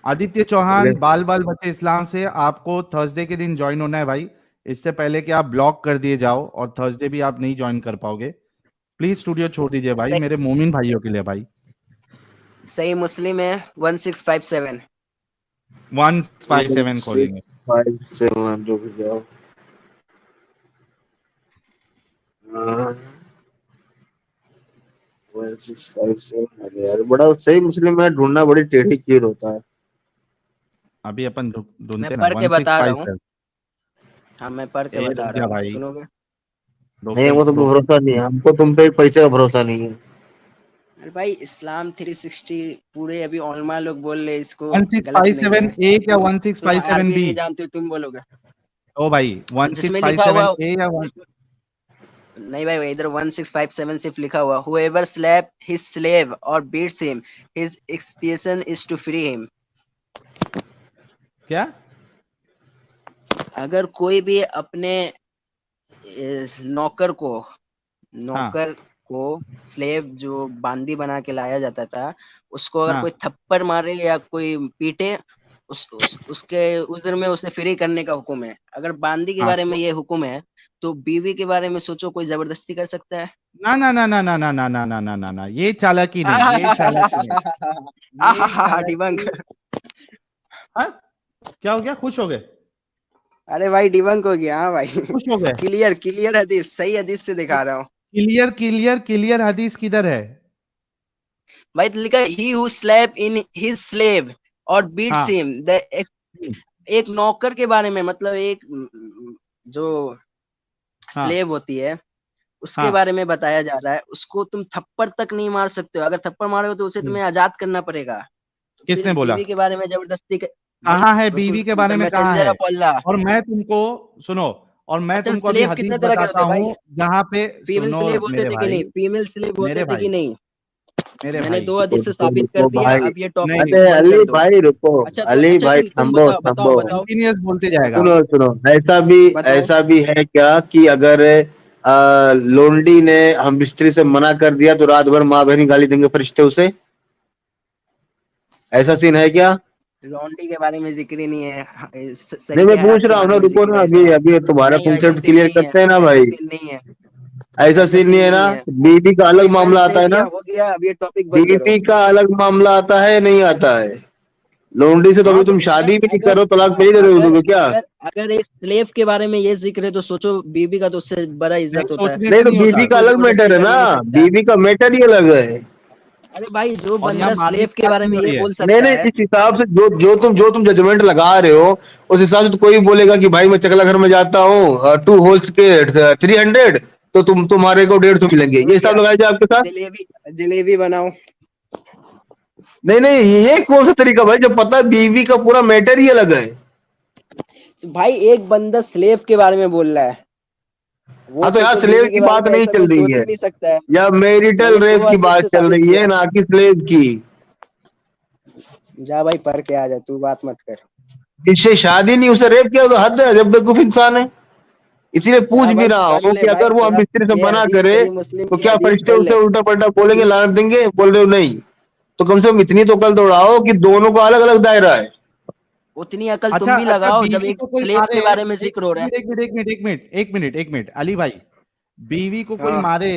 आदित्य चौहान, बाल बाल बच्चे इस्लाम से आपको थर्सडे के दिन ज्वाइन होना है भाई। इससे पहले कि आप ब्लॉक कर दिए जाओ और थर्सडे भी आप नहीं ज्वाइन कर पाओगे। प्लीज स्टूडियो छोड़ दीजिए भाई, सही, मेरे मोमिन भाइयों के लिए भाई। सही मुस्लिम है 1657। 157 खोलेंगे। 1657 रुक जाओ। हाँ, 1657। अरे यार, बड़ा सही मुस्लिम में ढूंढना बड़ी टेढ़ी खीर होता है। अभी अपन मैं ढूंढते ना पढ़ के बता रहा हूँ। 1657। हाँ मैं पढ़ के ए बता रुक रहा जा हूँ, भाई, सुनोगे? रोक नहीं, हमको तुम पे रोक। भरोसा नहीं है, हमको तुम पे एक पैसे का भरोसा नहीं है। अरे भाई इस्लाम 360 पूरे अभी ओलमा लोग बोल रहे, इसको गलत नहीं 1657 है। ए क्या तुम 1657 अरबी बी? नहीं जानते हो, तुम बोलोगे। ओ भाई जिसमें लिखा हुआ, 1657 ए या नहीं भाई इधर 1657 सिर्फ लिखा हुआ, whoever slap his slave or beats him, his expiation is to free him। क्या? अगर कोई भी अपने नौकर को, हाँ नौकर को स्लेव जो बांदी बना के लाया जाता था, उसको अगर हाँ कोई थप्पड़ मारे या कोई पीटे, उसके उज्र में उसे फ्री करने का हुक्म है। अगर बांदी के हाँ। बारे में ये हुक्म है, तो बीवी के बारे में सोचो, कोई जबरदस्ती कर सकता है? ना ना ना ना ना ना ना ना ना ना ना ना, ये चालाकी नहीं, ये चालाकी नहीं, ये डिबंक। चालाकी। हाँ क्या हो गया? खुश हो गए? अरे भाई डिबंक हो गया, हाँ भाई। खुश हो गए? क्लियर क्लियर हदीस, सही हदीस से दिखा रहा हूँ। क्लियर क्लियर क्लियर हदीस किधर है? भाई तो लिखा है he who slap in his slave और बीट्स हाँ हिम, द एक नौकर के बारे में, मतलब एक जो हाँ स्लेव होती है, उसके हाँ। बारे में बताया जा रहा है। उसको तुम थप्पड़ तक नहीं मार सकते हो, अगर थप्पड़ मारोगे तो उसे तुम्हें आजाद करना पड़ेगा। तो फिर किसने बोला? बीवी के बारे में जबरदस्ती भाई कहाँ है रसूल, बीवी के बारे द में, कहाँ मैसेंजर है? ऑफ अल्लाह। और मैं तुमको, सुनो, और मैं अच्छा तुमको अभी स्लेव हदीस कितने तरह के बताता होते हैं भाई? हूँ जहाँ पे, फीमेल सुनो स्लेव होते मेरे थे कि भाई, नहीं? फीमेल स्लेव होते मेरे थे कि भाई, नहीं? मेरे मैंने भाई। 2 रुको हदीस से रुको साबित कर रुको दिया, भाई। अब ये नहीं टॉपिक नहीं, अरे बंद अली कर दो। भाई रुको। अली अच्छा भाई ठीक, तुम थम्बो बताओ बताओ थम्बो। बताओ कंटिन्यूअस बोलते जाएगा। सुनो सुनो, ऐसा भी है क्या कि अगर लोंडी ने हम बिस्त्री से मना कर दिया तो रात भर माँ बहनी गाली देंगे फरिश्ते उसे? ऐसा सीन है क्या? लॉन्डी के बारे में जिक्र ही नहीं है, नहीं, सही मैं के पूछ हयात के रहा हूँ बारे ना, में रुको जिक्र ना, है अभी इसमें। अभी तुम्हारा नहीं ऐसा कंसेप्ट सीन क्लियर नहीं है, करते हैं ना ऐसा भाई। सीन नहीं है, ऐसा ऐसा सीन नहीं सीन है ना? नहीं है। बीवी का अलग भाई मैंने मामला आता कह है दिया, ना? हो गया, अब ये टॉपिक बंद करो। बीवी का अलग मामला आता है, नहीं आता है? लोंडी से तो हाँ अभी तो तुम अगर शादी भी नहीं अगर करो, तलाक नहीं दे रहे हो अगर तो क्या? अगर अगर एक स्लेव के बारे में ये जिक्र है, तो सोचो बीवी का तो उससे बड़ा नहीं इज्जत होता है। सोचने नहीं, से तो नहीं उसको बीवी होता। का कोई अलग मैटर जबरदस्ती है कर ना। ही नहीं सकता। बीवी का मैटर ही अलग है। अरे भाई जो और यहाँ बंदा मारने स्लेव की के बात बारे नहीं में हो ये रही है। बोल नहीं सकता नहीं, है, जिस हिसाब से जो तुम जजमेंट लगा रहे हो, उस हिसाब से तो कोई भी बोलेगा कि भाई मैं चकला घर में जाता हूँ 2 होल्स के 300, तो तुम्हारे को 150 मिलेंगे, ये हो हिसाब गया, लगाया जाए आपके साथ? जलेबी जलेबी बनाओ। नहीं नहीं, ये कौन सा तरीका भाई, जब पता है बीवी का पूरा मैटर ही अलग है। तो भाई एक बंदा स्लेव के बारे में बोल रहा है, हाँ तो यहाँ स्लेव की बात नहीं चल रही है, नहीं सकता है। या मैरिटल रेप की बात चल रही है, ना कि स्लेव की। जा भाई पढ़ के आ जा, तू बात मत कर। इससे शादी नहीं, उसे रेप किया तो हद है, जब बेवकूफ इंसान है। इसीलिए पूछ भी रहा हूँ कि अगर वो हम स्त्री से मना करे तो क्या फरिश्ते उसे उल्टा पलटा बोलेंगे, लानत देंगे? बोल रहे हो नहीं, तो कम से कम इतनी तो अकल दौड़ाओ कि दोनों का अलग अलग दायरा है। उतनी अकल तुम भी लगाओ जब एक स्लेव के बारे में जिक्र हो रहा है। एक मिनट अली भाई, बीवी को कोई मारे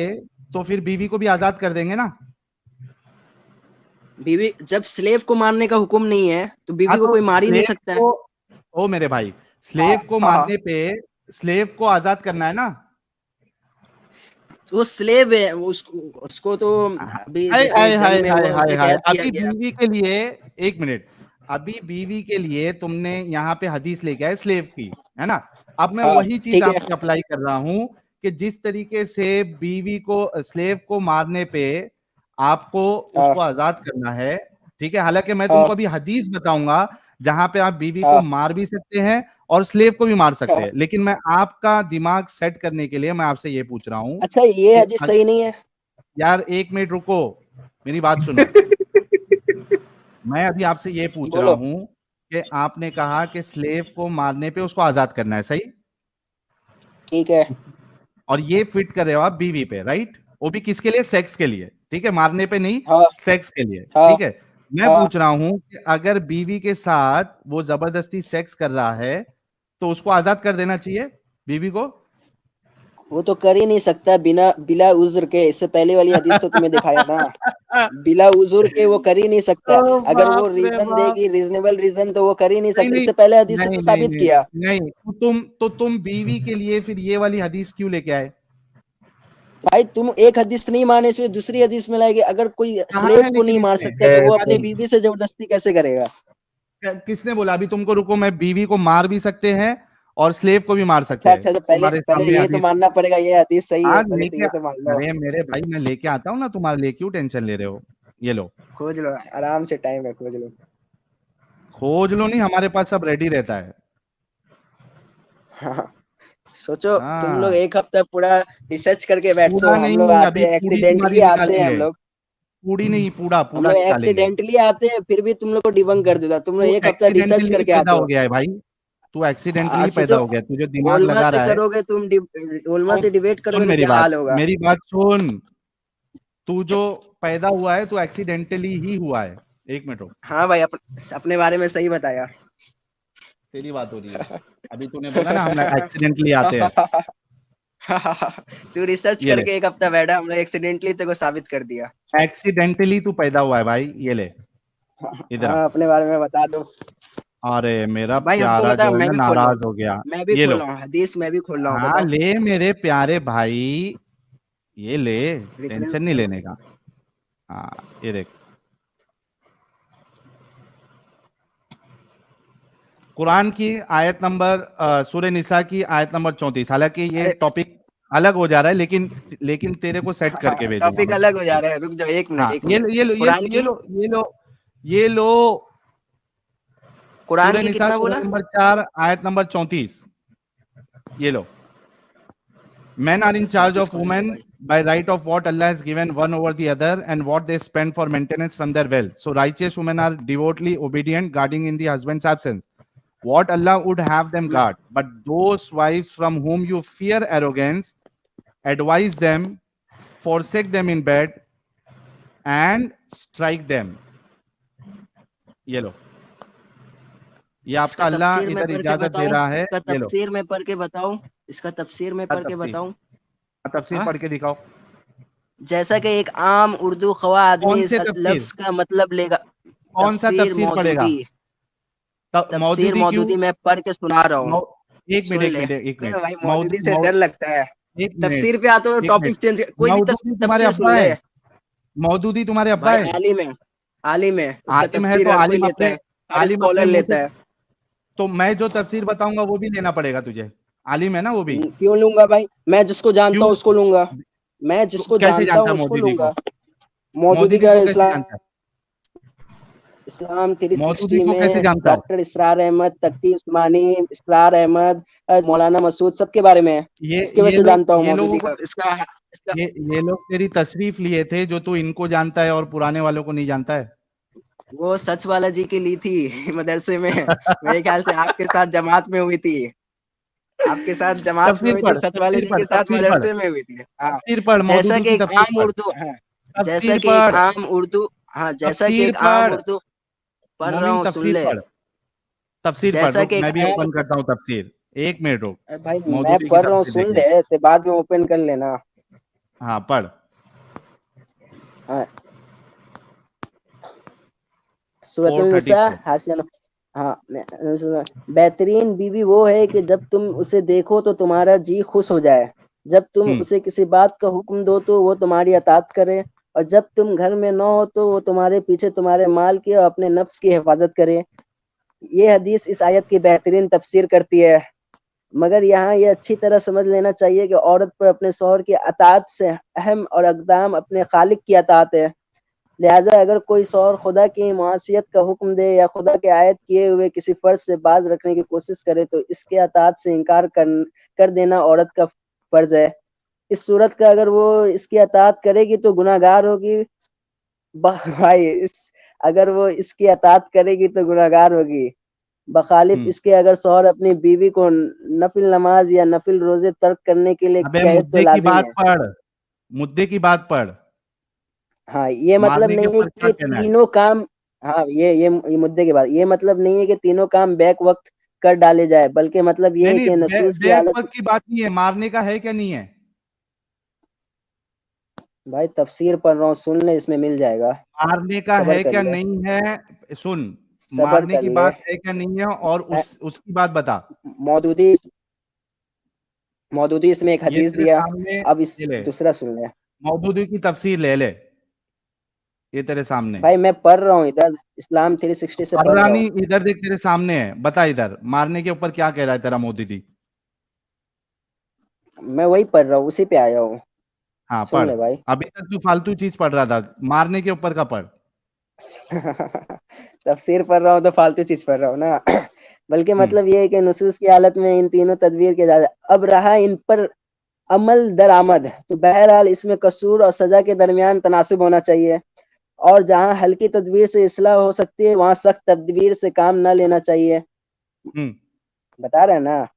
तो फिर बीवी को भी आजाद कर देंगे ना? बीवी जब स्लेव को मारने का हुक्म नहीं है तो बीवी को कोई मार ही नहीं सकता है। ओ मेरे भाई, स्लेव को मारने पे स्लेव को आजाद करना है ना? वो स्लेव है, उसको तो अभी अभी बीवी के लिए, एक मिनट, अभी बीवी के लिए तुमने यहाँ पे हदीस लेके आए स्लेव की, है ना? अब मैं वही चीज आप पे अप्लाई कर रहा हूँ कि जिस तरीके से बीवी को, स्लेव को मारने पे आपको उसको आजाद करना है, ठीक है? हालांकि मैं तुमको अभी हदीस बताऊंगा जहां पे आप बीवी को मार भी सकते हैं और स्लेव को भी मार सकते हैं, लेकिन मैं आपका दिमाग सेट करने के लिए मैं आपसे ये पूछ रहा हूँ। अच्छा ये हदीस सही नहीं है यार? एक मिनट रुको, मेरी बात सुनो। मैं अभी आपसे ये पूछ रहा हूँ कि आपने कहा कि स्लेव को मारने पे उसको आजाद करना है, सही? ठीक है। और ये फिट कर रहे हो आप बीवी पे, राइट? वो भी किसके लिए? सेक्स के लिए, ठीक है? मारने पे नहीं, सेक्स के लिए, ठीक है? मैं पूछ रहा हूं कि अगर बीवी के साथ वो जबरदस्ती सेक्स कर रहा है तो उसको आजाद कर देना चाहिए बीवी को? वो तो कर ही नहीं सकता बिला उज्र के। इससे पहले वाली हदीस तो तुम्हें दिखाया ना, बिला उज्र के वो कर ही नहीं सकता। अगर वो रीजन देगी, रीजनेबल रीजन, तो वो कर ही नहीं सकता। इससे पहले हदीस से साबित किया। नहीं, तुम बीवी के लिए फिर ये वाली हदीस क्यों लेके आए? भाई तुम एक हदीस नहीं माने से दूसरी हदीस में लाएंगे। अगर कोई स्लेव को नहीं मार सकता तो वो अपनी बीवी से जबरदस्ती कैसे करेगा? किसने बोला? अभी तुमको रुको, मैं बीवी को मार भी सकते हैं और स्लेव को भी मार सकते हैं। अच्छा तो पहले ये तो मानना पड़ेगा ये हदीस सही है, पहले तो ये तो मान लो। अरे मेरे भाई, मैं लेके आता हूँ ना तुम्हारे लिए, क्यों टेंशन ले रहे हो? ये लो, खोज लो, आराम से टाइम है, खोज लो। खोज लो नहीं, हमारे पास सब रेडी रहता है। हाँ। सोचो तुम लोग एक हफ्ता पूरा रिसर्च करके बैठते हो, हम लोग आते हैं एक्सीडेंटली आते हैं, हम लोग पूरी नहीं पूरा एक्सीडेंटली आते हैं, फिर भी तुम लोग को डिबंक कर देता। तुम लोग एक हफ्ता रिसर्च करके आते हो गया है भाई, तू एक्सीडेंटली पैदा हो गया, तुझे दिमाग लगा रहा है। करोगे तुम ओल्मा से डिबेट करोगे, क्या हाल होगा? मेरी बात सुन, तू जो पैदा हुआ है तो एक्सीडेंटली ही हुआ है। एक मिनट रुक। हाँ भाई, अपने बारे में सही बताया। तेरी बात हो रही है, अभी तूने बोला ना हम एक्सीडेंटली आते हैं। तू रिसर्च करके एक हफ्ता बैठा, हमने एक्सीडेंटली तेरे को साबित कर दिया। एक्सीडेंटली तू पैदा हुआ है भाई, ये ले इधर। अपने बारे में बता दो। अरे मेरा प्यारा जो है नाराज हो गया। मैं भी खोल रहा हूँ हदीस, मैं भी खोल रहा हूँ। हाँ ले मेरे प्यारे भाई, ये ले, टेंशन नहीं लेने का। हाँ ये देख, कुरान की आयत नंबर, सूरह निसा की आयत नंबर 34। हालांकि ये टॉपिक अलग हो जा रहा है, लेकिन तेरे को सेट करके भेजूंगा। टॉपिक अलग हो जा रहा है, रुक जाओ एक मिनट। ये लो कुरान की कितना बोला? नंबर 4 आयत नंबर 34। ये लो, men are in charge of women by right of what Allah has given one over the other and what they spend for maintenance from their wealth. So righteous women are devotedly obedient, guarding in the husband's absence what Allah would have them guard. But those wives from whom you fear arrogance, advise them, forsake them in bed, and strike them. ये लो, ये आपका अल्लाह इधर इजाजत दे रहा है। इसका तफसीर में पढ़ के बताऊं? इसका तफसीर में पढ़ के बताऊं? तफसीर पढ़ के दिखाओ। जैसा कि एक आम उर्दू खवा आदमी इस लफ्ज का मतलब लेगा। कौन सा तफसीर पढ़ेगा? तफसीर मौदूदी मैं पढ़ के सुना रहा हूँ। एक मिनट भाई, मौदूदी से डर लगता है। तफसीर पे आते हो टॉपिक चेंज, कोई भी तफसीर सुन ले। मौदूदी तुम्हारे अब्बा है? आलिम है, उसका तफसीर हर कोई लेता है, हर स्कॉलर लेता है। तो मैं जो तफसीर बताऊंगा वो भी लेना पड़ेगा तुझे। आलिम है ना वो भी? क्यों लूंगा भाई, मैं जिसको जानता हूँ उसको लूंगा। मैं जिसको जानता हूँ उसको लूंगा। मौदूदी का इस्लाम मौदूदी 360 को कैसे में जानता है? डॉक्टर इसरार अहमद, तकी उस्मानी, इसरार अहमद, मौलाना मसूद सबके बारे में इसके वजह से जानता हूँ ये लोगों मौदूदी को का। इसका ये लोग तेरी तशरीफ लिए थे जो तू इनको जानता है और पुराने वालों को नहीं जानता है। वो सच वाला जी की ली थी मदरसे में, मेरे ख्याल से आपके साथ जमात में हुई थी, आपके साथ जमात में हुई थी, सच वाले जी के साथ मदरसे में हुई थी। हाँ, तफसीर पढ़, जैसा मौदूदी कि की एक तफसीर आम पढ़, उर्दू, हाँ, जैसा तफसीर कि एक पढ़, आम उर्दू, हाँ, जैसा कि तफसीर एक आम पढ़, उर्दू पढ़ रहा मोमिन हूँ, सुन तफसीर ले। पढ़, तफसीर पढ़, जैसा रुक कि एक मैं भी आम, ओपन करता हूँ तफसीर, 1 मिनट रुक, अरे भाई मैं मौदूदी की पढ़ रहा हूँ, तफसीर सुन देखेंगे। ले, फिर बाद में ओपन कर लेना। हाँ पढ़। हाँ, सूरतुल निसा 434। हाशिया। हाँ, बेहतरीन बीवी वो है कि जब तुम उसे देखो तो तुम्हारा जी खुश हो जाए, जब तुम हम्म उसे किसी बात का हुक्म दो तो वो तुम्हारी अतात करे, और जब तुम घर में न हो तो वो तुम्हारे पीछे तुम्हारे माल की और अपने नफ्स की हिफाजत करे। ये हदीस इस आयत की बेहतरीन तफसीर करती है। मगर यहाँ ये अच्छी तरह समझ लेना चाहिए कि औरत पर अपने शौहर की अतात से अहम और अक़दाम अपने खालिक की अतात है। लिहाजा अगर कोई शौहर खुदा की मासियत का हुक्म दे या खुदा के आयत किए हुए किसी फर्ज से बाज रखने की कोशिश करे तो इसके अतात से इनकार कर देना औरत का फर्ज है। इस सूरत का अगर वो इसकी अतात करेगी तो गुनाहगार होगी। भाई अगर वो इसकी अतात करेगी तो गुनाहगार होगी। बखालिफ हम्म इसके अगर शौहर अपनी बीवी को नफिल नमाज या नफिल रोजे तर्क करने के लिए अबे कहे तो मुद्दे की लाजिम बात है। पढ़, मुद्दे की बात पढ़, हाँ, ये मतलब मारने के नहीं है ऊपर क्या कि कहना है? तीनों काम, हाँ, ये मुद्दे के बाद ये मतलब नहीं है कि तीनों काम बैक वक्त कर डाले जाए, बल्कि मतलब ये नहीं है नहीं, कि नसूस की बेक हालत। वक्त की बात नहीं है, मारने का है क्या नहीं है? भाई तफसीर पढ़ रहा हूँ, सुन ले, इसमें मिल जाएगा। मारने का सबर है कर क्या ले, नहीं है? सुन, सबर मारने कर की ले। बात है क्या नहीं है और मैं उसकी बात बता। मौदूदी मौदूदी इसमें एक ये हदीस तेरे दिया। सामने अब इस ये ले, दूसरा सुन ले। मौदूदी की तफसीर ले ले, ये तेरे सामने। भाई मैं पढ़ रहा हूँ इधर, इस्लाम 360 से पढ़ रहा पर्रानी हूँ। इधर देख, तेरे सामने है, बता इधर मारने के ऊपर क्या कह रहा है तेरा मौदूदी। मैं वही पढ़ रहा हूँ, उसी पे आया हूँ। हाँ सुन पढ़, ले भाई। अभी तक तू फालतू चीज पढ़ रहा था, मारने के ऊपर का पढ़। तफसीर पढ़ रहा हूँ तो फालतू चीज पढ़ रहा हूँ ना। बल्कि हम्म मतलब ये है कि नुसूस की हालत में इन तीनों तदबीर के ज्यादा अब रहा इन पर अमल दरामद, तो बहरहाल इसमें कसूर और सजा के दरमियान तनासुब होना चाहिए, और जहाँ हल्की तदबीर से इसलाह हो सकती है वहाँ सख्त तदबीर से काम न लेना चाहिए। हम्म बता रहे हैं ना,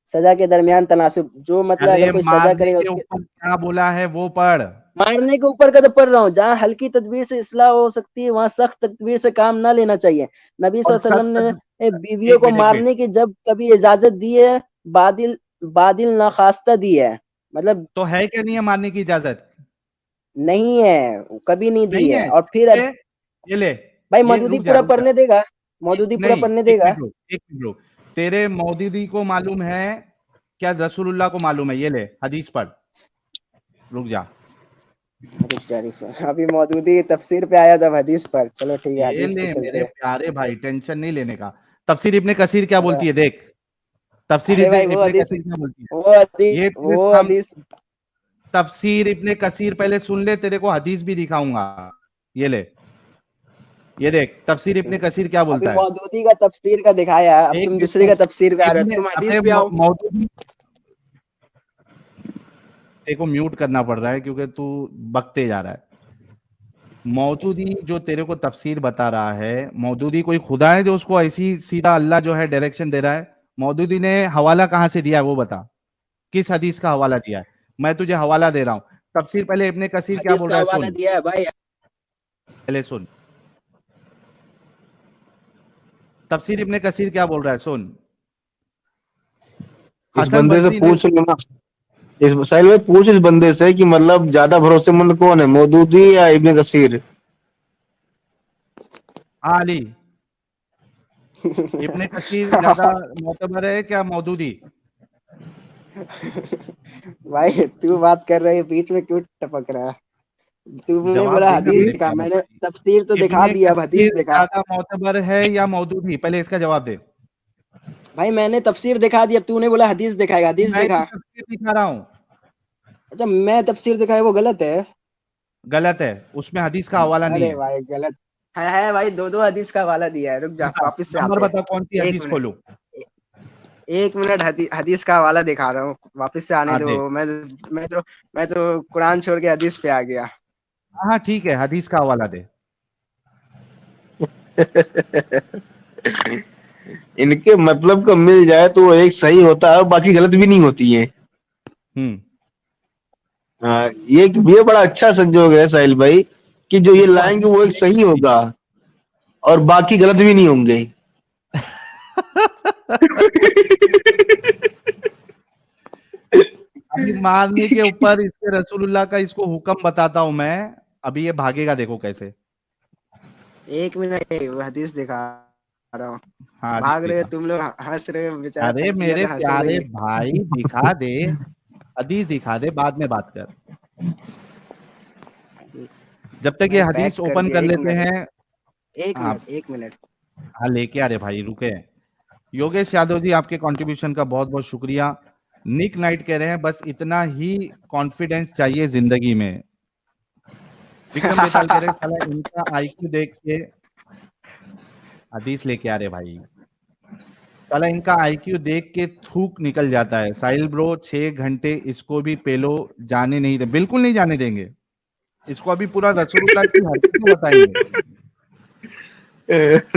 सजा के दरमियान तनासुब, जो मतलब अगर अरे कोई सजा मारने करेगा के उसके, ऊपर क्या बोला है वो पढ़। मारने के ऊपर का तो पढ़ रहा हूँ, जहाँ हल्की तदबीर से इस्लाह हो सकती है वहाँ सख्त तदबीर से काम ना लेना चाहिए। नबी और सल्लल्लाहु अलैहि सख्त, वसल्लम ने बीवियों एक को मिनट एक मिनट, मारने की जब कभी इजाजत दी है, बादिल बादिल नाखास्ता दी है, मतलब तो है क्या नहीं है मारने की इजाजत? नहीं है, कभी नहीं दी नहीं है। है, और फिर ये ये ले, भाई ये मौदूदी रुक जा पूरा रुक जा, पढ़ने देगा, ये मौदूदी पूरा नहीं, पढ़ने एक देगा। मिनट रुक, एक मिनट रुक, तेरे मौदूदी को मालूम है क्या? रसूलुल्लाह को मालूम है? ये ले हदीस पढ़, रुक जा। हदीस शरीफ अभी मौदूदी तफसीर पे आया था हदीस पर, चलो ठीक है, ये हदीस पे ले चलते मेरे हैं। प्यारे भाई, टेंशन नहीं लेने का। तफसीर इब्ने कसीर क्या हाँ, बोलती है देख, तफसीर अरे भाई वो इब्ने हदीस, कसीर क्या बोलती है, वो हदीस ये तेरे वो सामने। हदीस तफसीर इब्ने कसीर पहले सुन ले, तेरे को हदीस भी दिखाऊंगा। ये ले, ये देख तफसीर इब्ने कसीर क्या अभी बोलता है। मौदूदी का तफसीर का दिखाया, अब एक तुम मिनट दूसरे का रुक, तफसीर का आ रहे हो, इब्ने तुम हदीस अबे पे आओ। मौदूदी, तेरे को म्यूट करना पड़ रहा है क्योंकि तू बकते जा रहा है। मौदूदी जो तेरे को तफसीर बता रहा है, मौदूदी कोई खुदा है जो उसको ऐसी सीधा अल्लाह जो है डायरेक्शन दे रहा है? मौदूदी ने हवाला कहां से दिया है वो बता, किस हदीस का हवाला दिया है? मैं तुझे हवाला दे रहा हूं। तफसीर पहले इब्ने कसीर क्या हदीस बोल का रहा है हवाला सुन, दिया है भाई। पहले सुन, तफसीर इब्ने कसीर क्या बोल रहा है सुन। इस हसन बंदे से बसरी ने, पूछ लो ना, इस साहिल भाई पूछ इस बंदे से कि मतलब ज्यादा भरोसेमंद कौन है, मौदूदी या इब्ने कसीर? हाँ अली, इब्ने कसीर ज्यादा मोतबर है क्या मौदूदी? भाई तू बात कर रहे है, बीच में क्यों टपक रहा है? तुमने जवाब बोला देना हदीस मेरे दिखा, प्यारे मैंने भाई, तफसीर तो दिखा इब्ने दिया, अब हदीस कसीर दिखा। ज्यादा मोतबर है या मौदूदी? पहले इसका जवाब दे। भाई मैंने तफसीर दिखा दी, अब तूने बोला हदीस दिखाएगा, हदीस मैं भी दिखा। तफसीर दिखा रहा हूँ। अच्छा, मैं तफसीर दिखाया वो गलत है? गलत है, उसमें हदीस का हवाला नहीं अरे है। भाई गलत, है भाई, दो दो हदीस का हवाला दिया है। रुक जा, बता, वापस से नंबर आते बता, कौन सी हैं। एक हदीस मिनट, खोलूं? एक मिनट, हदीस का हवाला दिखा रहा हूँ, वापस से आने हाँ दो। देख। मैं तो कुरान छोड़ के हदीस पे आ गया। हाँ ठीक है, हदीस का हवाला दे। इनके मतलब का मिल जाए तो वो एक सही होता है, बाकी गलत भी नहीं होती है। हम्म। हाँ, ये बड़ा अच्छा संजोग है साहिल भाई, कि जो ये इसको लाएंगे हदीस वो एक मिलेगी सही नहीं। होगा और बाकी गलत भी नहीं होंगे। अभी मारने के ऊपर इसके रसूलुल्लाह का इसको हुक्म बताता हूं मैं। अभी ये भागेगा, देखो कैसे। एक मिनट, वो हदीस दिखा रहा हूँ। हाँ हदीस भाग रहे हो दिखा। तुम लोग, हंस रहे हो, बेचारा अरे तंजीला मेरे तो हंस प्यारे रही है। भाई, दिखा दे। हदीस दिखा दे, बाद में बात कर। जब तक ये मैं हदीस बैक कर ओपन दिया, कर एक लेते मिनट, हैं। एक हाँ। मिनट, एक मिनट। हाँ लेके आ रहे भाई, रुके। योगेश यादव जी, आपके कंट्रीब्यूशन का बहुत बहुत शुक्रिया। निक नाइट कह रहे हैं बस इतना ही कॉन्फिडेंस चाहिए जिंदगी में। विक्रम बेताल कह रहे हैं साला इनका आईक्यू देख के। हदीस लेके आ रहे भाई। साला इनका आईक्यू देख के थूक निकल जाता है। साहिल ब्रो 6 घंटे इसको भी पेलो जाने नहीं दे, बिल्कुल नहीं जाने देंगे इसको। अभी पूरा रसूलुल्लाह की हरकतें बताएंगे।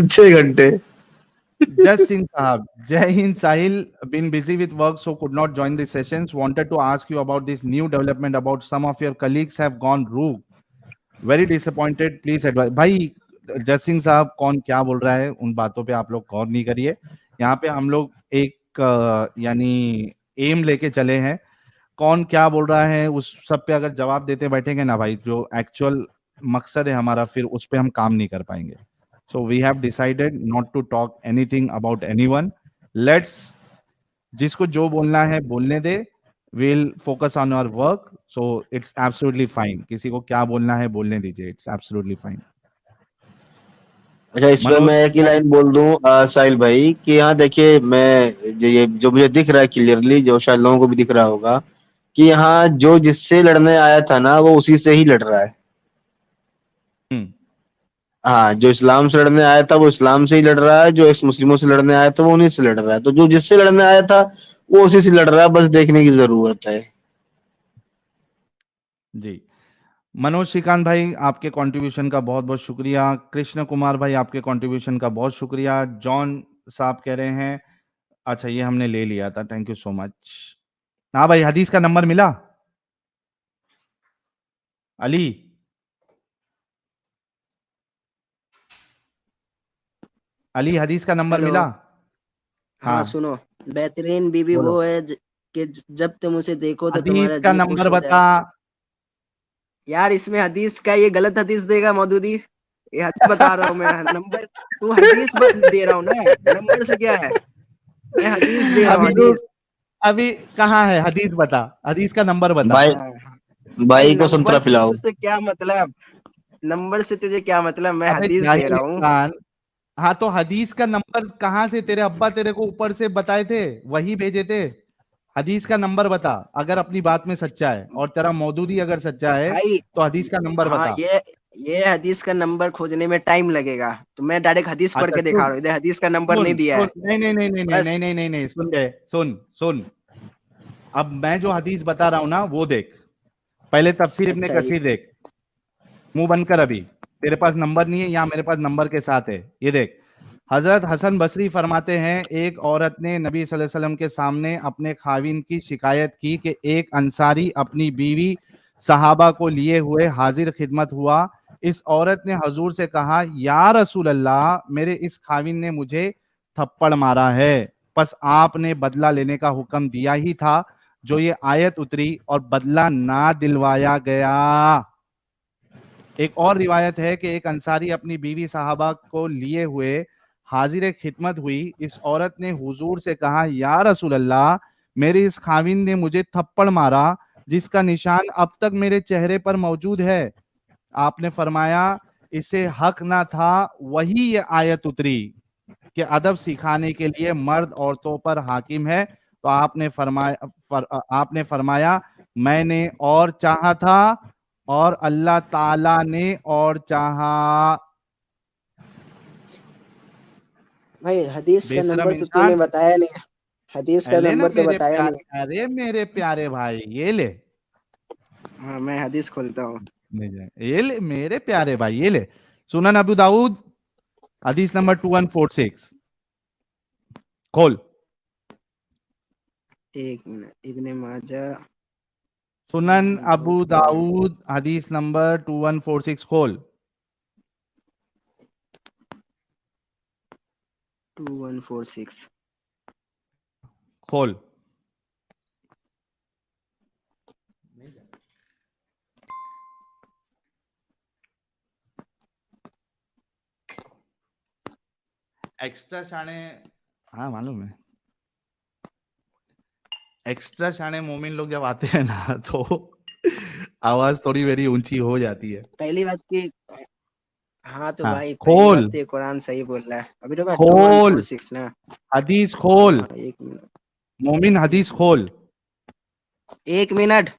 6 घंटे। जस सिंह साहब, जय हिंद साहिल, been busy with work so could not join the sessions, wanted to ask you about this new development about some of your colleagues have gone rogue, very disappointed, please advise। भाई जस सिंह साहब कौन क्या बोल रहा है उन बातों पे आप लोग गौर नहीं करिए। यहाँ पे हम लोग एक यानी एम लेके चले हैं। कौन क्या बोल रहा है उस सब पे अगर जवाब देते बैठेंगे ना भाई, जो एक्चुअल मकसद है हमारा, फिर उस पे हम काम नहीं कर पाएंगे। So we have decided not to talk anything about anyone. Let's, जिसको जो बोलना है बोलने दे। We'll focus on our work. So it's absolutely fine. किसी को क्या बोलना है बोलने दीजिए। It's absolutely fine. अच्छा, इस पे मनोज, मैं एक ही लाइन बोल दूं साहिल भाई, कि यहाँ देखिए, मैं ये जो मुझे दिख रहा है क्लियरली, जो शायद लोगों को भी दिख रहा होगा, कि यहाँ जो जिससे लड़ने आया था ना, वो उसी से ही लड़ रहा है। हाँ, जो इस्लाम से लड़ने आया था वो इस्लाम से ही लड़ रहा है, जो इस मुस्लिमों से लड़ने आया था वो उन्हीं से लड़ रहा है। तो जो जिससे लड़ने आया था वो उसी से लड़ रहा है, बस देखने की जरूरत है। जी। मनोज श्रीकांत भाई, आपके कंट्रीब्यूशन का बहुत बहुत शुक्रिया। कृष्ण कुमार भाई, आपके कंट्रीब्यूशन का बहुत शुक्रिया। जॉन साहब कह रहे हैं, अच्छा ये हमने ले लिया था, थैंक यू सो मच। हाँ भाई, हदीस का नंबर मिला? अली, अली हदीस का नंबर हेलो। मिला? हाँ हाँ, सुनो, बेहतरीन बीवी बोलो। वो है कि जब तुम उसे देखो तो हदीस तुम्हारा का दिल खुश नंबर हो बता। जाए। यार, इसमें हदीस का ये गलत हदीस देगा मौदूदी। ये हदीस बता रहा हूँ मैं, नंबर। तू हदीस दे रहा हूँ ना, नंबर से क्या है। मैं हदीस दे रहा हूँ, अभी रुक, हदीस। अभी कहाँ है हदीस? बता, हदीस का नंबर बता। भाई, हाँ, भाई भाई को नंबर संतरा से पिलाओ। तुझसे क्या मतलब। नंबर से तुझे क्या मतलब, मैं अबे हदीस दे जाहिल रहा हूँ। इंसान। हाँ तो हदीस का नंबर कहाँ से? तेरे अब्बा तेरे को ऊपर से बताए थे, वही भेजे थे। हदीस का नंबर बता अगर अपनी बात में सच्चा है, और तेरा मौदूदी अगर सच्चा है भाई, तो हदीस का नंबर हाँ, बता। ये हदीस का नंबर खोजने में टाइम लगेगा, तो मैं डायरेक्ट हदीस पढ़ अच्छा के दिखा सुन, रहा हूँ, इधर हदीस का नंबर नहीं सुन दिया सुन, है। नहीं नहीं नहीं नहीं नहीं बस। नहीं नहीं नहीं नहीं, सुन गए, सुन सुन। अब मैं जो हदीस बता रहा हूं ना वो देख। पहले तफसीर इब्ने अच्छा, कसीर देख। मुंह बंद कर अभी। तेरे पास नंबर नहीं है, यहाँ मेरे पास नंबर के साथ है, ये देख। हजरत हसन बसरी फरमाते हैं, एक औरत ने नबी सल्लल्लाहु अलैहि वसल्लम के सामने अपने खाविंद की शिकायत की कि एक अंसारी अपनी बीवी सहाबा को लिए हुए हाजिर खिदमत हुआ। इस औरत ने हजूर से कहा, या रसूल अल्लाह, मेरे इस खाविंद ने मुझे थप्पड़ मारा है। बस आपने बदला लेने का हुक्म दिया ही था, जो ये आयत उतरी और बदला ना दिलवाया गया। एक और रिवायत है कि एक अंसारी अपनी बीवी साहबा को लिए हुए हाजिर खिदमत हुई। इस औरत ने हुजूर से कहा, या रसूल अल्लाह, मेरे इस खाविंद ने मुझे थप्पड़ मारा, जिसका निशान अब तक मेरे चेहरे पर मौजूद है। आपने फरमाया, इसे हक ना था। वही ये आयत उतरी कि अदब सिखाने के लिए मर्द औरतों पर हाकिम है। तो आपने फरमाया, मैंने और चाहा था और अल्लाह ताला ने और चाहा। भाई हदीस का बेशरम नंबर तो इंसान। तूने बताया नहीं, हदीस का ले ना नंबर तो मेरे बताया नहीं। अरे मेरे प्यारे भाई, ये ले। हाँ मैं हदीस खोलता हूँ। ये ले मेरे प्यारे भाई, ये ले। सुनन अबू दाऊद हदीस नंबर 2146, खोल। एक मिनट, इब्ने माजा सुनन अबू दाऊद हदीस नंबर 2146, खोल। 2146। खोल। एक्स्ट्रा शाने, हाँ मालूम है, एक्स्ट्रा शाने मोमिन लोग जब आते हैं ना तो आवाज थोड़ी मेरी ऊंची हो जाती है। पहली बात की, हाँ तो हाँ भाई पहली बात खोल, तो ये कुरान सही बोल रहा है। अभी तो टू वन खोल फोर सिक्स ना। हदीस खोल, हाँ एक मिनट, मोमिन हदीस खोल। एक मिनट।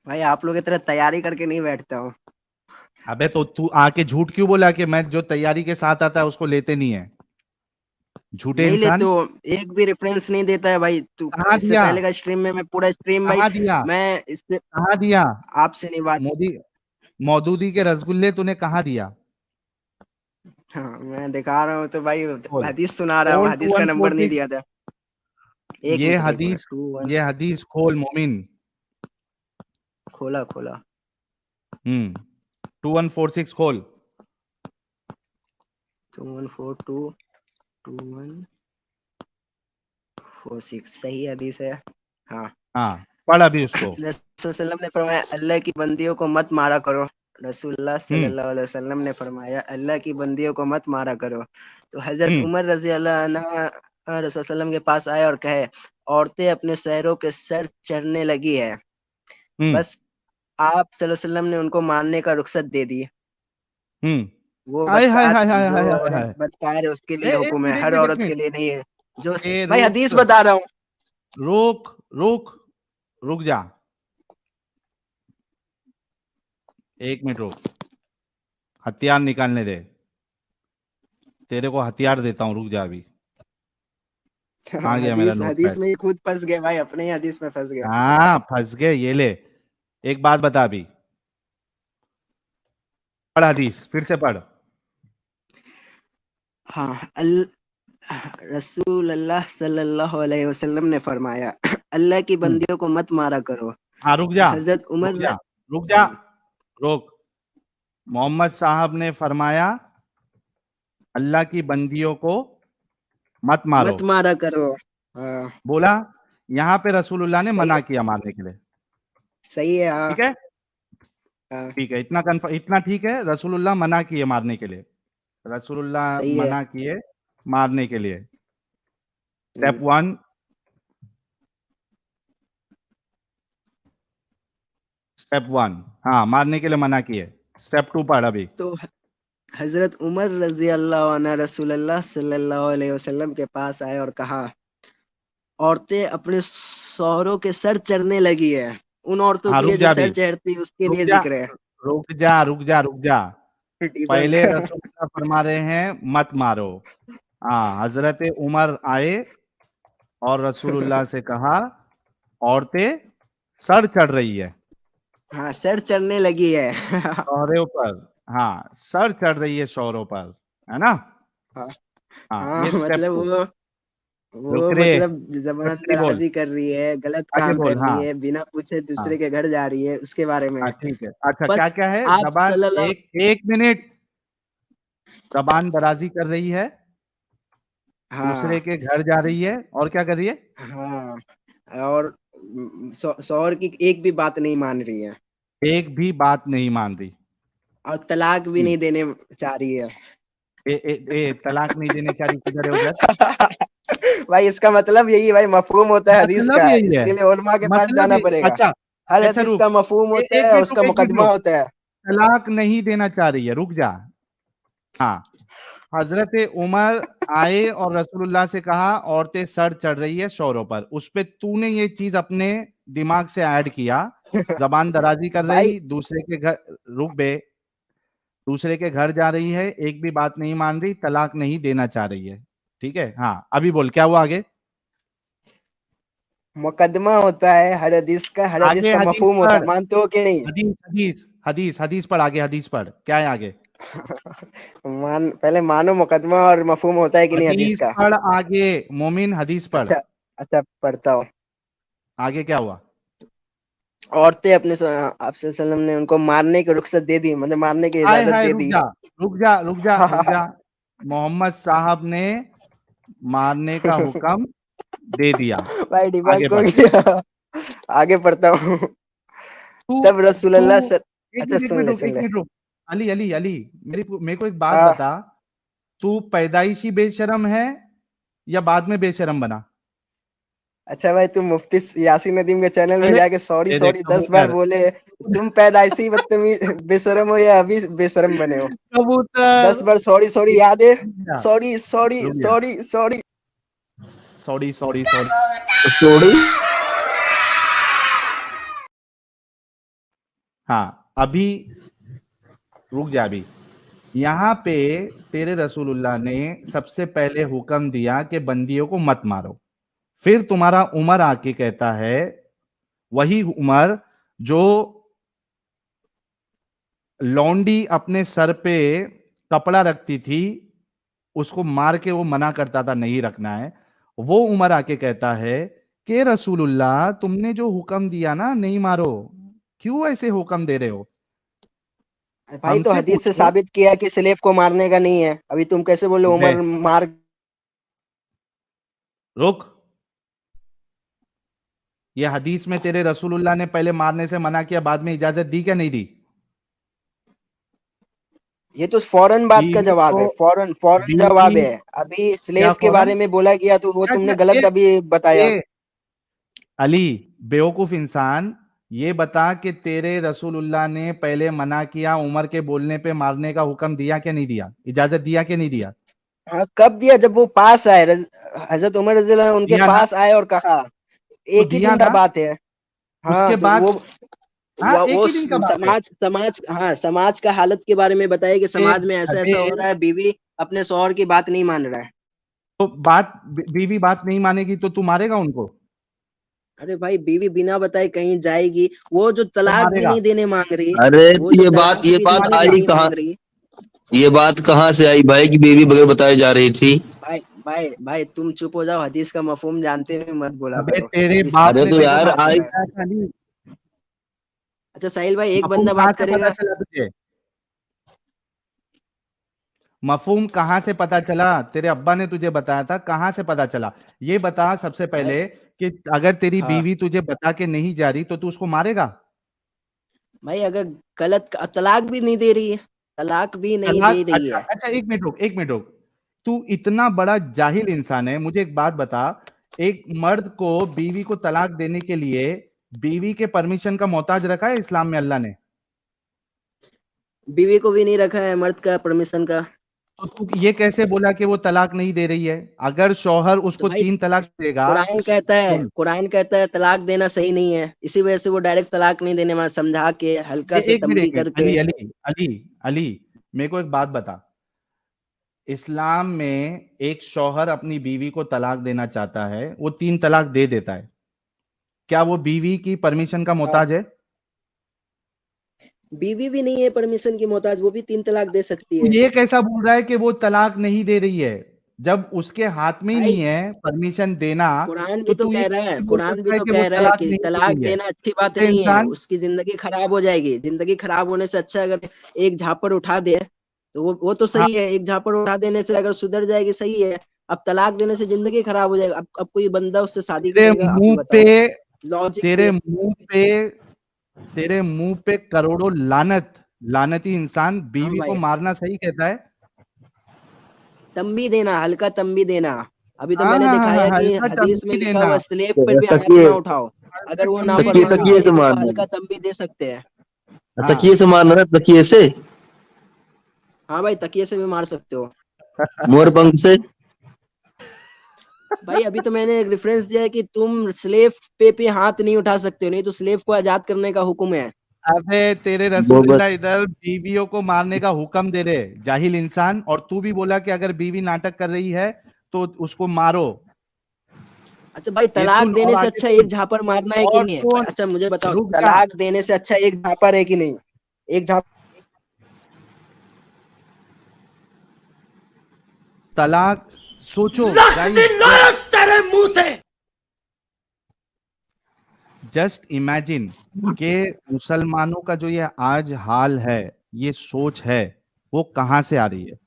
भाई आप लोग की तरह तैयारी करके नहीं बैठता हूँ। अबे तो तू आके झूठ क्यों बोला कि मैं जो तैयारी के साथ आता है उसको लेते नहीं है? झूठे नहीं लेते इंसान। हो, एक भी रेफरेंस नहीं देता है भाई तू। कहाँ इससे दिया? पहले का स्ट्रीम में मैं पूरा स्ट्रीम भाई, कहाँ दिया? मैं इससे कहाँ दिया? आपसे नहीं बात। मोदी मौदूदी के रसगुल्ले तूने कहाँ दिया? हाँ मैं दिखा रहा हूँ तो भाई, खोल, हदीस सुना रहा हूँ, खोल हदीस का नंबर नहीं 2146। दिया था। एक ये मिनट एक मिनट, हदीस, ये हदीस खोल मोमिन। खोला खोला। 2146 खोल। 2142 2146 सही हदीस है। हाँ। हाँ पढ़ अभी उसको। रसूल सल्लल्लाहु अलैहि वसल्लम ने फरमाया अल्लाह की बंदियों को मत मारा करो। रसूलुल्लाह हम्म सल्लल्लाहु अलैहि वसल्लम ने फरमाया अल्लाह की बंदियों को मत मारा करो। तो हजरत हम्म उमर रजी अल्लाह अन्हा रसूल सल्लम के पास आए और कहे, औरतें अपने शहरों के सर चढ़ने लगी है। हम्म बस आप सल्लल्लाहु अलैहि वसल्लम ने उनको मारने का रुखसत दे दी। वो हाय हाय बदकार, हाय हाय जो हाय हाय औरत हाय। बदकार है उसके लिए एक हुक्म मिनट है, एक हर मिनट एक औरत के मिनट। लिए नहीं है। जो ए भाई रुक, हदीस बता रहा हूँ। रुक, रुक, रुक जा। एक मिनट रुक, हथियार निकालने दे। तेरे को हथियार देता हूँ, रुक जा अभी। कहाँ गया मेरा हदीस नोटपैड? हदीस में ही खुद फंस गए भाई, अपने ही हदीस में फंस गए। हाँ फंस गए, ये ले। एक बात बता अभी, पढ़ हदीस, फिर से पढ़। हाँ रसूल अल्लाह सल्लल्लाहु अलैहि वसल्लम ने फरमाया अल्लाह की हम्म बंदियों को मत मारा करो। हाँ रुक तो जा, हजरत रुक उमर जा, रुक जा, रुक। मोहम्मद साहब ने फरमाया अल्लाह की बंदियों को मत मारो, मत मारा करो। हाँ बोला। यहाँ पे रसूलुल्लाह ने सही मना है, किया मारने के लिए। सही है। हाँ ठीक है, हाँ ठीक है, इतना ठीक है, रसूलुल्लाह मना किए मारने के लिए। रसूलुल्लाह सही है। मना किए मारने के लिए। स्टेप हम्म, 1, स्टेप 1, हाँ मारने के लिए मना किए। स्टेप 2 पढ़ अभी। तो हजरत उमर रजी अल्लाह अन्हु रसूलुल्लाह सल्लल्लाहु अलैहि वसल्लम के पास आए और कहा, औरतें अपने शौहरों के सर चढ़ने लगी है। उन औरतों हाँ के रुक लिए जो जा अभी, सर चढ़ती है उसके रुक लिए जा, जिक्र है। रुक जा, रुक जा, रुक जा। टीबन पहले रसूलुल्लाह फरमा रहे हैं मत मारो। हाँ हजरत उमर आए और रसूलुल्लाह से कहा औरतें सर चढ़ रही है हाँ सर चढ़ने लगी है। शौहरों पर। हाँ सर चढ़ रही है शौहरों पर, है ना? हाँ हाँ हाँ, ये स्टेप मतलब 2। वो रुक रे, मतलब जबान आगे बोल, दराजी कर रही है, गलत आगे काम कर बोल। रही हाँ है, बिना पूछे हाँ दूसरे के घर जा रही है, उसके बारे में हाँ है। ठीक है। अच्छा क्या बस क्या है? आप जबान, सल्लल्लाहु, एक मिनट। जबान दराजी कर रही है, दूसरे हाँ के घर जा रही है, और क्या कर रही है? हाँ, और शौहर की एक भी बात नहीं मान रही है, एक भी बात नहीं मान रही। और तलाक भी हम्म। नहीं देने चाह रही है। तलाक नहीं देने चाह रही, किधर है उधर? भाई इसका मतलब यही भाई मफहूम होता है हदीस मतलब का, यही है, इसके लिए उलमा के पास मतलब जाना ये, पड़ेगा। अच्छा। हर अच्छा हदीस रुक, का मफहूम होता एक है, मिनट रुक, उसका एक मिनट मुकदमा रुक। होता है। तलाक नहीं देना चाह रही है, रुक जा। हाँ हजरत उमर आए और रसूलुल्लाह से कहा औरतें सर चढ़ रही है शौहरों पर। उस पे तूने ये चीज अपने दिमाग से ऐड किया, जबान दराजी कर भाई रही, दूसरे के घर रुक बे, दूसरे के घर जा रही है, एक भी बात नहीं मान रही, तलाक नहीं देना चाह रही है। ठीक है, हाँ अभी बोल क्या हुआ आगे। मुकदमा होता है हर हदीस का, हर हदीस आगे का हदीस मफहूम होता है, पढ़, मानते हो कि नहीं? हदीस हदीस हदीस हदीस पढ़, आगे हदीस पढ़, क्या है आगे। पहले मानो मुकदमा और मफहूम होता है कि नहीं हदीस हदीस का। पढ़ आगे, मोमिन हदीस पढ़, अच्छा अच्छा, पढ़ता हूँ। आगे क्या हुआ। औरतें अपने आपसे सल्लम ने उनको मारने की रुख्सत दे दी, मतलब मारने की हाय इजाजत हाय, दे रुक दी। जा रुक जा रुक जा रुक जा, मोहम्मद साहब ने मारने का हुक्म दे दिया। भाई डिबंक आगे हो पढ़ गया। आगे पढ़ता हूँ। तू तब तू रसूलुल्लाह एक अच्छा मिनट सुन ले, एक सुन ले। मिनट रुक। अली अली अली, मेरे को एक बात हाँ बता, तू पैदाइशी बेशरम है या बाद में बेशरम बना। अच्छा भाई, तुम मुफ्ती यासीन नदीम के चैनल में पहले जाके सॉरी तेरे सॉरी 10 बार कबूतर, बोले, तुम पैदाइशी बदतमीज बेशरम हो या अभी बेशरम बने हो? कबूतर 10 बार सॉरी सॉरी याद है? रुक जा सॉरी सॉरी रुक जा, sorry sorry. Sorry sorry sorry. थोड़ी हाँ अभी रुक जा, अभी यहाँ पे तेरे रसूलुल्लाह ने सबसे पहले हुक्म दिया कि बंदियों को मत मारो, फिर तुम्हारा उमर आके कहता है, वही उमर जो लौंडी अपने सर पे कपड़ा रखती थी, उसको मार के वो मना करता था नहीं रखना है, वो उमर आके कहता है कि रसूलुल्लाह तुमने जो हुक्म दिया ना नहीं मारो, क्यों ऐसे हुक्म दे रहे हो, भाई तो हमसे हदीस से पूछो। साबित किया कि स्लेव को मारने का नहीं है, अभी तुम कैसे बोले रुक बे, उमर मार? रुक, ये हदीस में तेरे रसूलुल्लाह ने पहले मारने से मना किया, बाद में इजाजत दी क्या नहीं दी। ये तो फौरन बात का बीवी जवाब है, को, फौरन फौरन जवाब बीवी, है। अभी क्या स्लेव के फौरन, बारे में बोला गया तो वो क्या तुमने क्या गलत अभी बताया। ये अली बेवकूफ इंसान, ये बता कि तेरे रसूलुल्लाह ने पहले मना किया, उमर के बोलने पे मारने का हुक्म दिया क्या नहीं दिया, इजाजत दिया कि नहीं दिया। हाँ कब दिया? जब वो पास आए, हजरत उमर रज़ी अल्लाह अन्हु उनके दिया ना, पास आए और कहा। तो एक ही दिया दिन का ना, बात है। हाँ उसके तो बाद, हाँ एक वो ही दिन का बात है। समाज समाज हाँ समाज का हालत के बारे में बताया कि ए, समाज में ऐसा अबे ऐसा हो रहा है, बीवी अपने शौहर की बात नहीं मान रहा है। तो बीवी बात नहीं मानेगी तो तू मारेगा उनको, अरे भाई, बीवी बिना बताए कहीं जाएगी? वो जो तो तलाक भी मारेगा, नहीं देने मांग रही, अरे वो जो ये तलाक भी तो बात देने मारेगा। आई नहीं कहाँ, मांग रही। ये बात कहाँ से आई भाई कि बेबी बगैर बताए जा रही थी। भाई भाई भाई, तुम चुप हो जाओ, हदीस का मफहूम जानते हुए मत बोला अबे करो। तेरे इस बाप अरे ने तो तेरे को यार मफहूम आई, बताया था अली, अच्छा साहिल भाई, एक मफहूम बंदा कहाँ बात से पता करेगा। चला तुझे, मफहूम कहाँ से पता चला, तेरे अब्बा ने तुझे बताया था, कहाँ से पता चला, ये बता सबसे भाई पहले कि अगर तेरी हाँ बीवी तुझे बता के नहीं जा रही तो तू उसको मारेगा। भाई, अगर गलत तलाक भी नहीं दे रही है, तलाक भी नहीं तलाक, दे रही अच्छा है। अच्छा, एक मिनट रुक, एक मिनट रुक, तू इतना बड़ा जाहिल इंसान है, मुझे एक बात बता, एक मर्द को बीवी को तलाक देने के लिए बीवी के परमिशन का मोहताज रखा है इस्लाम में अल्लाह ने। बीवी को भी नहीं रखा है मर्द का परमिशन का। तो तू ये कैसे बोला कि वो तलाक नहीं दे रही है, अगर शौहर तो उसको भाई 3 तलाक देगा। सुन, कुरान कहता है तलाक देना सही नहीं है, इसी वजह से वो डायरेक्ट तलाक नहीं देने में समझा के, हल्का से एक मिनट तंबी एक मिनट, करके। अली अली अली अली, मेरे को एक बात बता, इस्लाम में एक शौहर अपनी बीवी को तलाक देना चाहता है, वो 3 तलाक दे देता है, क्या वो बीवी की परमिशन का हाँ, मोहताज है। बीवी भी नहीं है परमिशन की मोहताज, वो भी 3 तलाक दे सकती तो है। ये कैसा बोल रहा है कि वो तलाक नहीं दे रही है, जब उसके हाथ में ही भाई नहीं है परमिशन देना। कुरान भी तो तो तू ये कह रहा है, कैसे बोल कुरान भी सकता है तो कि वो कह रहा है तलाक कि नहीं दे तलाक रही है। देना अच्छी बात अरे नहीं है, इंसान, उसकी जिंदगी खराब हो जाएगी। जिंदगी खराब होने से अच्छा अगर एक झापड़ उठा दे तो वो तो हाँ सही है, एक झापड़ उठा देने से अगर सुधर जाएगी सही है। अब तलाक देने से जिंदगी खराब हो जाएगी, अब कोई बंदा उससे शादी तेरे करेगा? आप ही मुंह पे, बताओ, लॉजिक तेरे पे। मुंह पे, तेरे मुंह पे करोड़ों लानत, लानती इंसान हाँ बीवी को भाई, मारना सही कहता है। तंबी देना, हल्का तंबी देना। अभी तो हाँ मैंने हाँ हाँ हाँ, दिखाया कि हल्का हदीस में तंबी लिखा देना, हुआ स्लेब पर भी हाथ तकिए ना उठाओ। हल्का अगर वो तंबी तकिए नाफरमानी देना। तकिए से करेगी तो मारना हल्का है, तंबी दे सकते हैं। तकिए हाँ से मारना है, तकिए से, हाँ भाई, तकिए से भी मार सकते हो। मोर पंख से। भाई अभी तो मैंने एक रेफरेंस दिया है कि तुम स्लेव पे हाथ नहीं उठा सकते हो, नहीं तो स्लेव को आजाद करने का हुक्म है। अबे तेरे वो बस रसूलुल्लाह इधर बीवियों को मारने का हुक्म दे रहे, जाहिल इंसान, और तू भी बोला कि अगर बीवी नाटक कर रही है तो उसको मारो। अच्छा भाई, ये तलाक सुन और देने से आगे अच्छा सुन एक झापड़ मारना है कि और नहीं है? सुन, अच्छा मुझे बताओ, रुक जा। तलाक देने से अच्छा एक झापड़ है कि नहीं? एक झाप तलाक, सोचो गाइस, जस्ट इमेजिन कि मुसलमानों का जो ये आज हाल है, ये सोच है, वो कहां से आ रही है।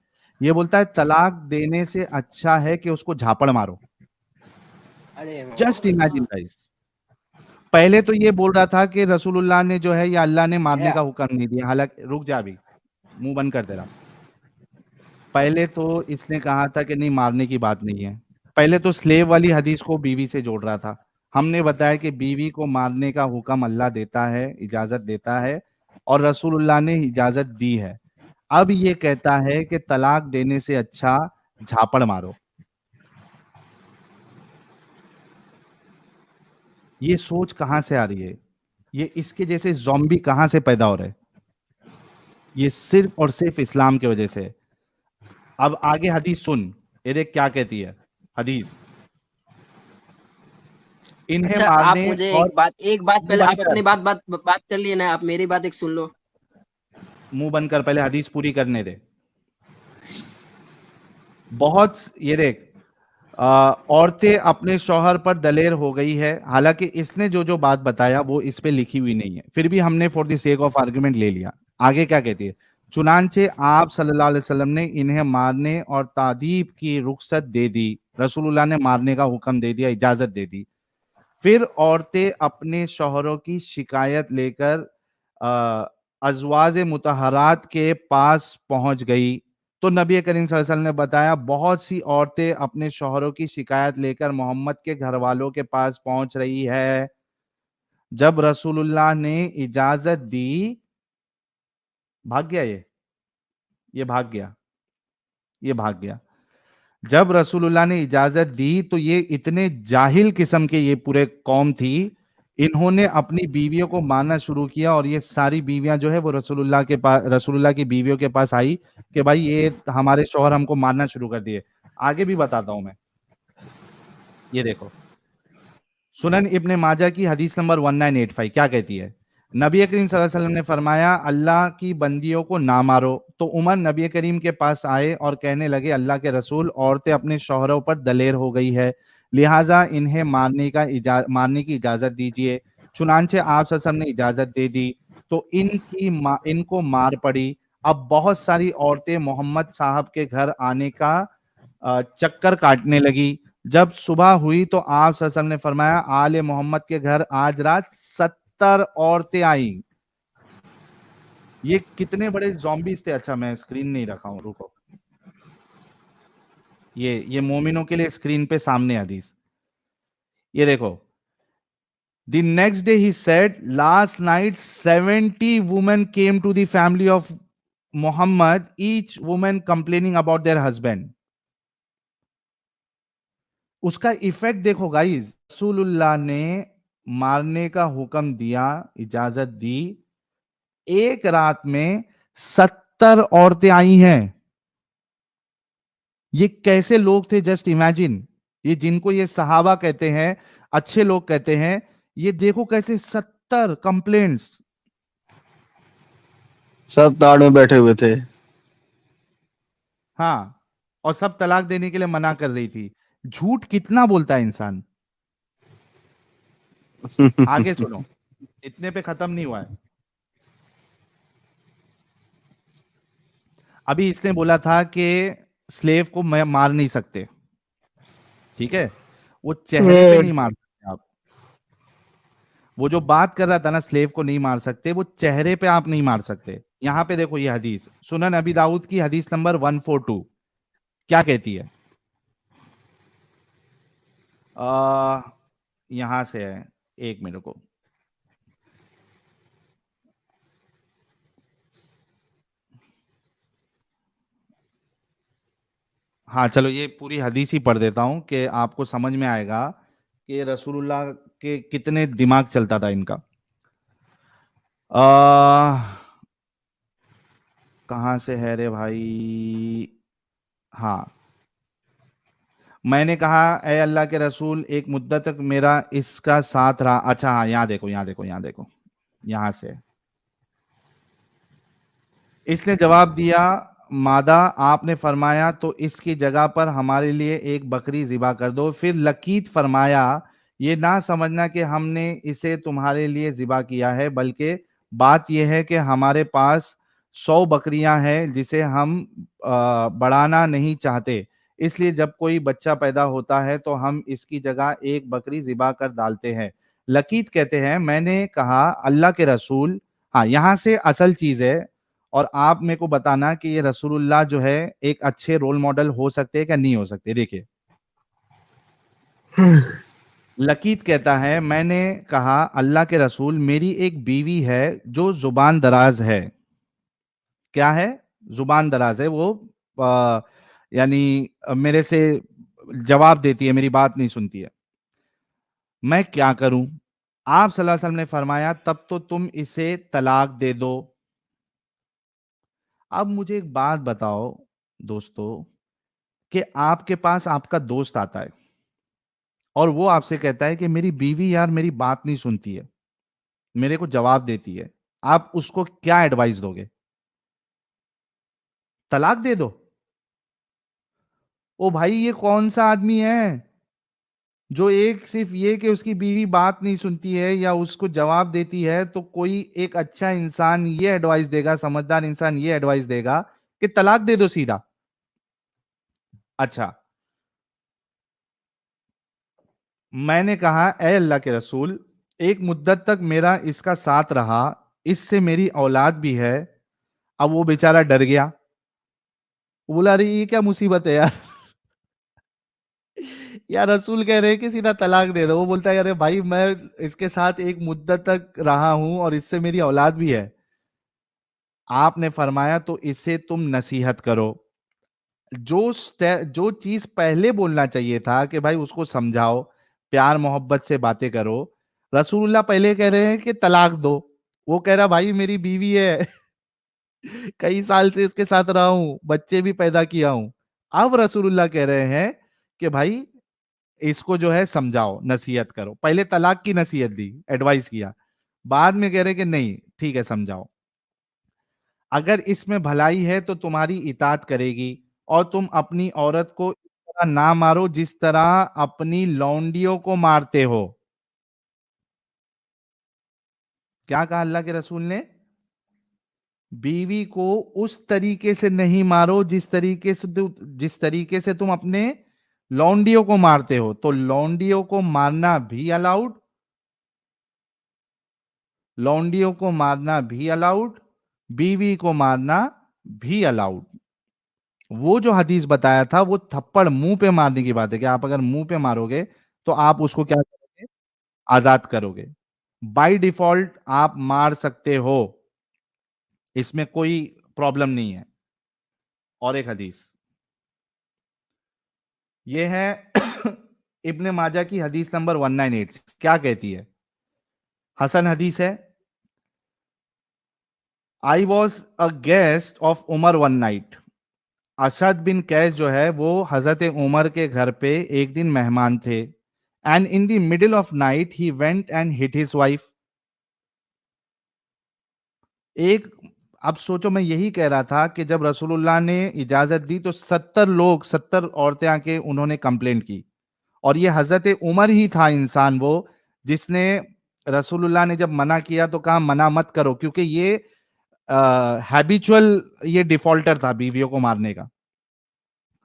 ये बोलता है तलाक देने से अच्छा है कि उसको झापड़ मारो। अरे जस्ट इमेजिन गाइस, पहले तो ये बोल रहा था कि रसूलुल्लाह ने जो है, या अल्लाह ने मारने क्या? का हुक्म नहीं दिया। हालांकि रुक जा, अभी मुंह बंद कर दे रहा। पहले तो इसने कहा था कि नहीं, मारने की बात नहीं है। पहले तो स्लेव वाली हदीस को बीवी से जोड़ रहा था। हमने बताया कि बीवी को मारने का हुक्म अल्लाह देता है, इजाजत देता है, और रसूलुल्लाह ने इजाजत दी है। अब ये कहता है कि तलाक देने से अच्छा झापड़ मारो। ये सोच कहां से आ रही है? ये इसके जैसे ज़ॉम्बी कहां से पैदा हो रहे हैं? ये सिर्फ और सिर्फ इस्लाम की वजह से है। अब आगे हदीस सुन, ये देख क्या कहती है हदीस। इन्हें अच्छा आप मारने मुझे और एक बात मुंह पहले, बंद आप कर, अपनी बात कर लिए ना, आप मेरी बात एक सुन लो। मुंह बंद कर, पहले हदीस पूरी करने दे। बहुत, ये देख, औरतें अपने शौहर पर दलेर हो गई है। हालांकि इसने जो जो बात बताया वो इस पे लिखी हुई नहीं है, फिर भी हमने for the sake of argument ले लिया। आगे क्या कहती है? चुनांचे आप सल्लल्लाहु अलैहि वसल्लम ने इन्हें मारने और तादीब की रुखसत दे दी। रसूलुल्लाह ने मारने का हुक्म दे दिया, इजाजत दे दी। फिर औरतें अपने शौहरों की शिकायत लेकर अजवाज मुतहरात के पास पहुंच गई। तो नबी करीम सल्लल्लाहु अलैहि वसल्लम ने बताया, बहुत सी औरतें अपने शौहरों की शिकायत लेकर मोहम्मद के घर वालों के पास पहुंच रही है। जब रसूलुल्लाह ने इजाजत दी, भाग गया ये भाग गया, ये भाग गया। जब रसूलुल्लाह ने इजाजत दी तो ये इतने जाहिल किस्म के ये पूरे कौम थी, इन्होंने अपनी बीवियों को मारना शुरू किया। और ये सारी बीवियां जो है वो रसूलुल्लाह के पास, रसूलुल्लाह की बीवियों के पास आई कि भाई ये हमारे शौहर हमको मारना शुरू कर दिए। आगे भी बताता हूं मैं, ये देखो। सुनन इब्ने माजा की हदीस नंबर 1985 क्या कहती है? नबी करीम सल्लल्लाहु अलैहि वसल्लम ने फरमाया, अल्लाह की बंदियों को ना मारो। तो उमर नबी करीम के पास आए और कहने लगे, अल्लाह के रसूल, औरतें अपने शौहरों पर दलेर हो गई है, लिहाजा इन्हें मारने की इजाजत दीजिए। चुनांचे आप सल्लल्लाहु अलैहि वसल्लम ने इजाजत दे दी तो इनको मार पड़ी। अब बहुत सारी औरतें मोहम्मद साहब के घर आने का चक्कर काटने लगी। जब सुबह हुई तो आप सल्लल्लाहु अलैहि वसल्लम ने फरमाया, आले मोहम्मद के घर आज रात 70 औरतें आई। ये कितने बड़े zombies थे। अच्छा मैं स्क्रीन नहीं रखा हूं, रुको। ये मोमिनों के लिए स्क्रीन पे सामने हदीस, ये देखो। The next day he said, last night 70 women came to the family of Muhammad, each woman complaining about their husband. उसका इफेक्ट देखो गाइस। रसूलुल्लाह ने मारने का हुक्म दिया, इजाजत दी, एक रात में 70 औरतें आई हैं। ये कैसे लोग थे, जस्ट इमेजिन। ये जिनको ये सहाबा कहते हैं, अच्छे लोग कहते हैं, ये देखो कैसे 70 कंप्लेंट्स। सब ताड़ में बैठे हुए थे। हाँ, और सब तलाक देने के लिए मना कर रही थी। झूठ कितना बोलता है इंसान। आगे सुनो, इतने पे खत्म नहीं हुआ है। अभी इसने बोला था कि स्लेव को मार नहीं सकते, ठीक है, वो चेहरे पे नहीं मार सकते आप। वो जो बात कर रहा था ना, स्लेव को नहीं मार सकते, वो चेहरे पे आप नहीं मार सकते। यहां पे देखो, ये हदीस सुनन अबी दाऊद की हदीस नंबर 142 क्या कहती है? आ, यहां से है, एक मिनट को। हाँ चलो ये पूरी हदीस ही पढ़ देता हूँ कि आपको समझ में आएगा कि रसूलुल्लाह के कितने दिमाग चलता था इनका। कहाँ से है रे भाई? हाँ, मैंने कहा ए अल्लाह के रसूल एक मुद्दत तक मेरा इसका साथ रहा। अच्छा हाँ, यहाँ देखो यहाँ देखो यहाँ देखो, यहाँ से इसने जवाब दिया, मादा आपने फरमाया तो इसकी जगह पर हमारे लिए एक बकरी ज़िबा कर दो। फिर लकीत फरमाया, ये ना समझना कि हमने इसे तुम्हारे लिए ज़िबा किया है, बल्कि बात यह है कि हमारे पास 100 बकरियां हैं जिसे हम बढ़ाना नहीं चाहते, इसलिए जब कोई बच्चा पैदा होता है तो हम इसकी जगह एक बकरी ज़िबा कर डालते हैं। लकीत कहते हैं, मैंने कहा अल्लाह के रसूल, हाँ यहाँ से असल चीज़ है, और आप मेरे को बताना कि ये रसूलुल्लाह जो है एक अच्छे रोल मॉडल हो सकते हैं क्या नहीं हो सकते। देखिए लकीत कहता है, मैंने कहा अल्लाह के रसूल मेरी एक बीवी है जो जुबान दराज है। क्या है? जुबान दराज है, वो यानी मेरे से जवाब देती है, मेरी बात नहीं सुनती है। मैं क्या करूं? आप सल्लल्लाहु अलैहि वसल्लम ने फरमाया, तब तो तुम इसे तलाक दे दो। अब मुझे एक बात बताओ दोस्तों, कि आपके पास आपका दोस्त आता है और वो आपसे कहता है कि मेरी बीवी यार मेरी बात नहीं सुनती है, मेरे को जवाब देती है, आप उसको क्या एडवाइस दोगे? तलाक दे दो? ओ भाई ये कौन सा आदमी है जो एक सिर्फ ये कि उसकी बीवी बात नहीं सुनती है या उसको जवाब देती है तो कोई एक अच्छा इंसान ये एडवाइस देगा, समझदार इंसान ये एडवाइस देगा कि तलाक दे दो सीधा? अच्छा, मैंने कहा ए अल्लाह के रसूल एक मुद्दत तक मेरा इसका साथ रहा, इससे मेरी औलाद भी है। अब वो बेचारा डर गया, वो बोला अरे ये क्या मुसीबत है यार। यार रसूल कह रहे हैं कि सीधा तलाक दे दो। वो बोलता है अरे भाई मैं इसके साथ एक मुद्दत तक रहा हूं और इससे मेरी औलाद भी है। आपने फरमाया तो इसे तुम नसीहत करो। जो चीज पहले बोलना चाहिए था कि भाई उसको समझाओ, प्यार मोहब्बत से बातें करो, रसूलुल्लाह पहले कह रहे हैं कि तलाक दो, वो कह रहा भाई मेरी बीवी है, कई साल से इसके साथ रहा हूं, बच्चे भी पैदा किया हूं। अब रसूलुल्लाह कह रहे हैं कि भाई इसको जो है समझाओ, नसीहत करो। पहले तलाक की नसीहत दी, एडवाइस किया, बाद में कह रहे कि नहीं ठीक है समझाओ। अगर इसमें भलाई है तो तुम्हारी इताअत करेगी, और तुम अपनी औरत को इस तरह ना मारो जिस तरह अपनी लौंडियों को मारते हो। क्या कहा अल्लाह के रसूल ने? बीवी को उस तरीके से नहीं मारो जिस तरीके से तुम अपने लौंडियों को मारते हो। तो लौंडियों को मारना भी अलाउड, लौंडियों को मारना भी अलाउड, बीवी को मारना भी अलाउड। वो जो हदीस बताया था वो थप्पड़ मुंह पे मारने की बात है कि आप अगर मुंह पे मारोगे तो आप उसको क्या करोगे? आजाद करोगे। बाय डिफॉल्ट आप मार सकते हो, इसमें कोई प्रॉब्लम नहीं है। और एक हदीस ये है इब्ने माजा की हदीस नंबर 1986। क्या कहती है? हसन हदीस है। I was a guest of Umar one night. Asad bin Qais जो है वो हजरत उमर के घर पे एक दिन मेहमान थे। And in the middle of night he went and hit his wife. एक, अब सोचो मैं यही कह रहा था कि जब रसूलुल्लाह ने इजाजत दी तो 70 औरतें आके उन्होंने कंप्लेंट की, और ये हजरत उमर ही था इंसान वो जिसने, रसूलुल्लाह ने जब मना किया तो कहा मना मत करो, क्योंकि ये हैबिचुअल ये डिफॉल्टर था बीवियों को मारने का।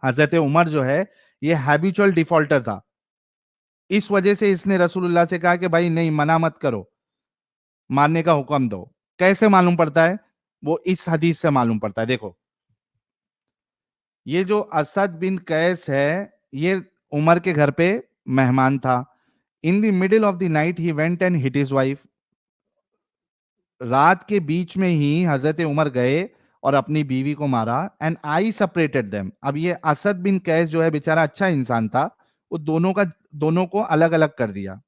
हजरत उमर जो है ये हैबिचुअल डिफॉल्टर था, इस वजह से इसने रसूलुल्लाह से कहा कि भाई नहीं मना मत करो, मारने का हुक्म दो। कैसे मालूम पड़ता है? वो इस हदीस से मालूम पड़ता है। देखो ये जो असद बिन कैस है ये उमर के घर पे मेहमान था। In the middle of the night he went and hit his wife. रात के बीच में ही हजरत उमर गए और अपनी बीवी को मारा एंड आई सेपरेटेड देम। अब ये असद बिन कैस जो है बेचारा अच्छा इंसान था, वो दोनों को अलग अलग कर दिया।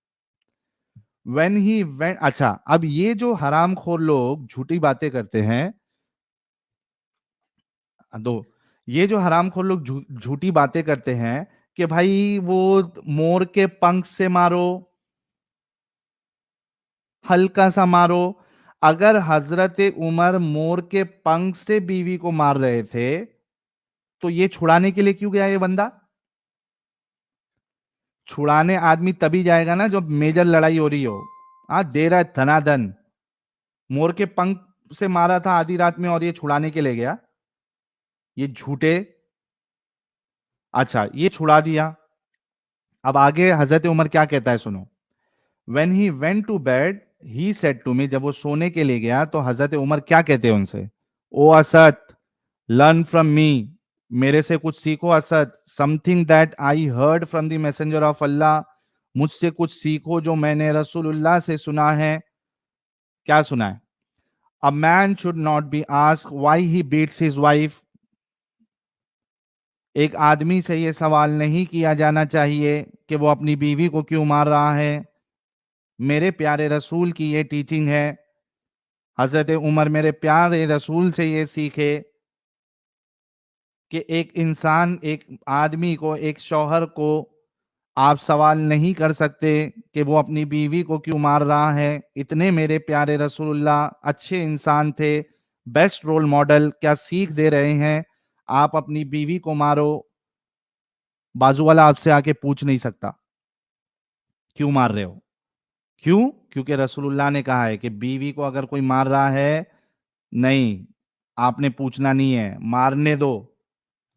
व्हेन ही वेंट, अच्छा अब ये जो हरामखोर लोग झूठी बातें करते हैं, ये जो हरामखोर लोग झूठी बातें करते हैं कि भाई वो मोर के पंख से मारो, हल्का सा मारो। अगर हजरत उमर मोर के पंख से बीवी को मार रहे थे तो ये छुड़ाने के लिए क्यों गया ये बंदा? छुड़ाने आदमी तभी जाएगा ना जब मेजर लड़ाई हो रही हो। दे रहा है धनाधन, मोर के पंख से मारा था आधी रात में और ये छुड़ाने के लिए गया, ये झूठे। अच्छा ये छुड़ा दिया। अब आगे हजरत उमर क्या कहता है सुनो। When he went to bed, he said to me, जब वो सोने के लिए गया तो हजरत उमर क्या कहते हैं उनसे, O Asad learn from me, मेरे से कुछ सीखो Asad, something that I heard from the messenger of Allah, मुझसे कुछ सीखो जो मैंने रसूलुल्लाह से सुना है। क्या सुना है? A man should not be ask why he beats his wife, एक आदमी से यह सवाल नहीं किया जाना चाहिए कि वो अपनी बीवी को क्यों मार रहा है। मेरे प्यारे रसूल की ये टीचिंग है। हजरत उमर मेरे प्यारे रसूल से ये सीखे कि एक इंसान, एक आदमी को, एक शौहर को आप सवाल नहीं कर सकते कि वो अपनी बीवी को क्यों मार रहा है। इतने मेरे प्यारे रसूलुल्लाह अच्छे इंसान थे, बेस्ट रोल मॉडल, क्या सीख दे रहे हैं। आप अपनी बीवी को मारो, बाजू वाला आपसे आके पूछ नहीं सकता क्यों मार रहे हो। क्यों? क्योंकि रसूलुल्लाह ने कहा है कि बीवी को अगर कोई मार रहा है, नहीं आपने पूछना नहीं है, मारने दो।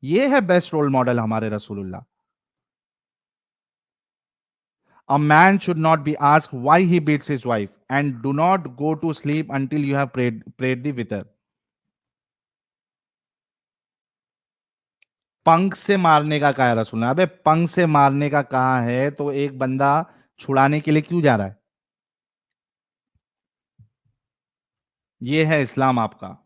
ये है बेस्ट रोल मॉडल हमारे रसूलुल्लाह। A man should not be asked why he beats his wife, and do not go to sleep until you have prayed the witr. पंख से मारने का कहा है रसूल ने। अबे पंख से मारने का कहा है तो एक बंदा छुड़ाने के लिए क्यों जा रहा है? ये है इस्लाम आपका।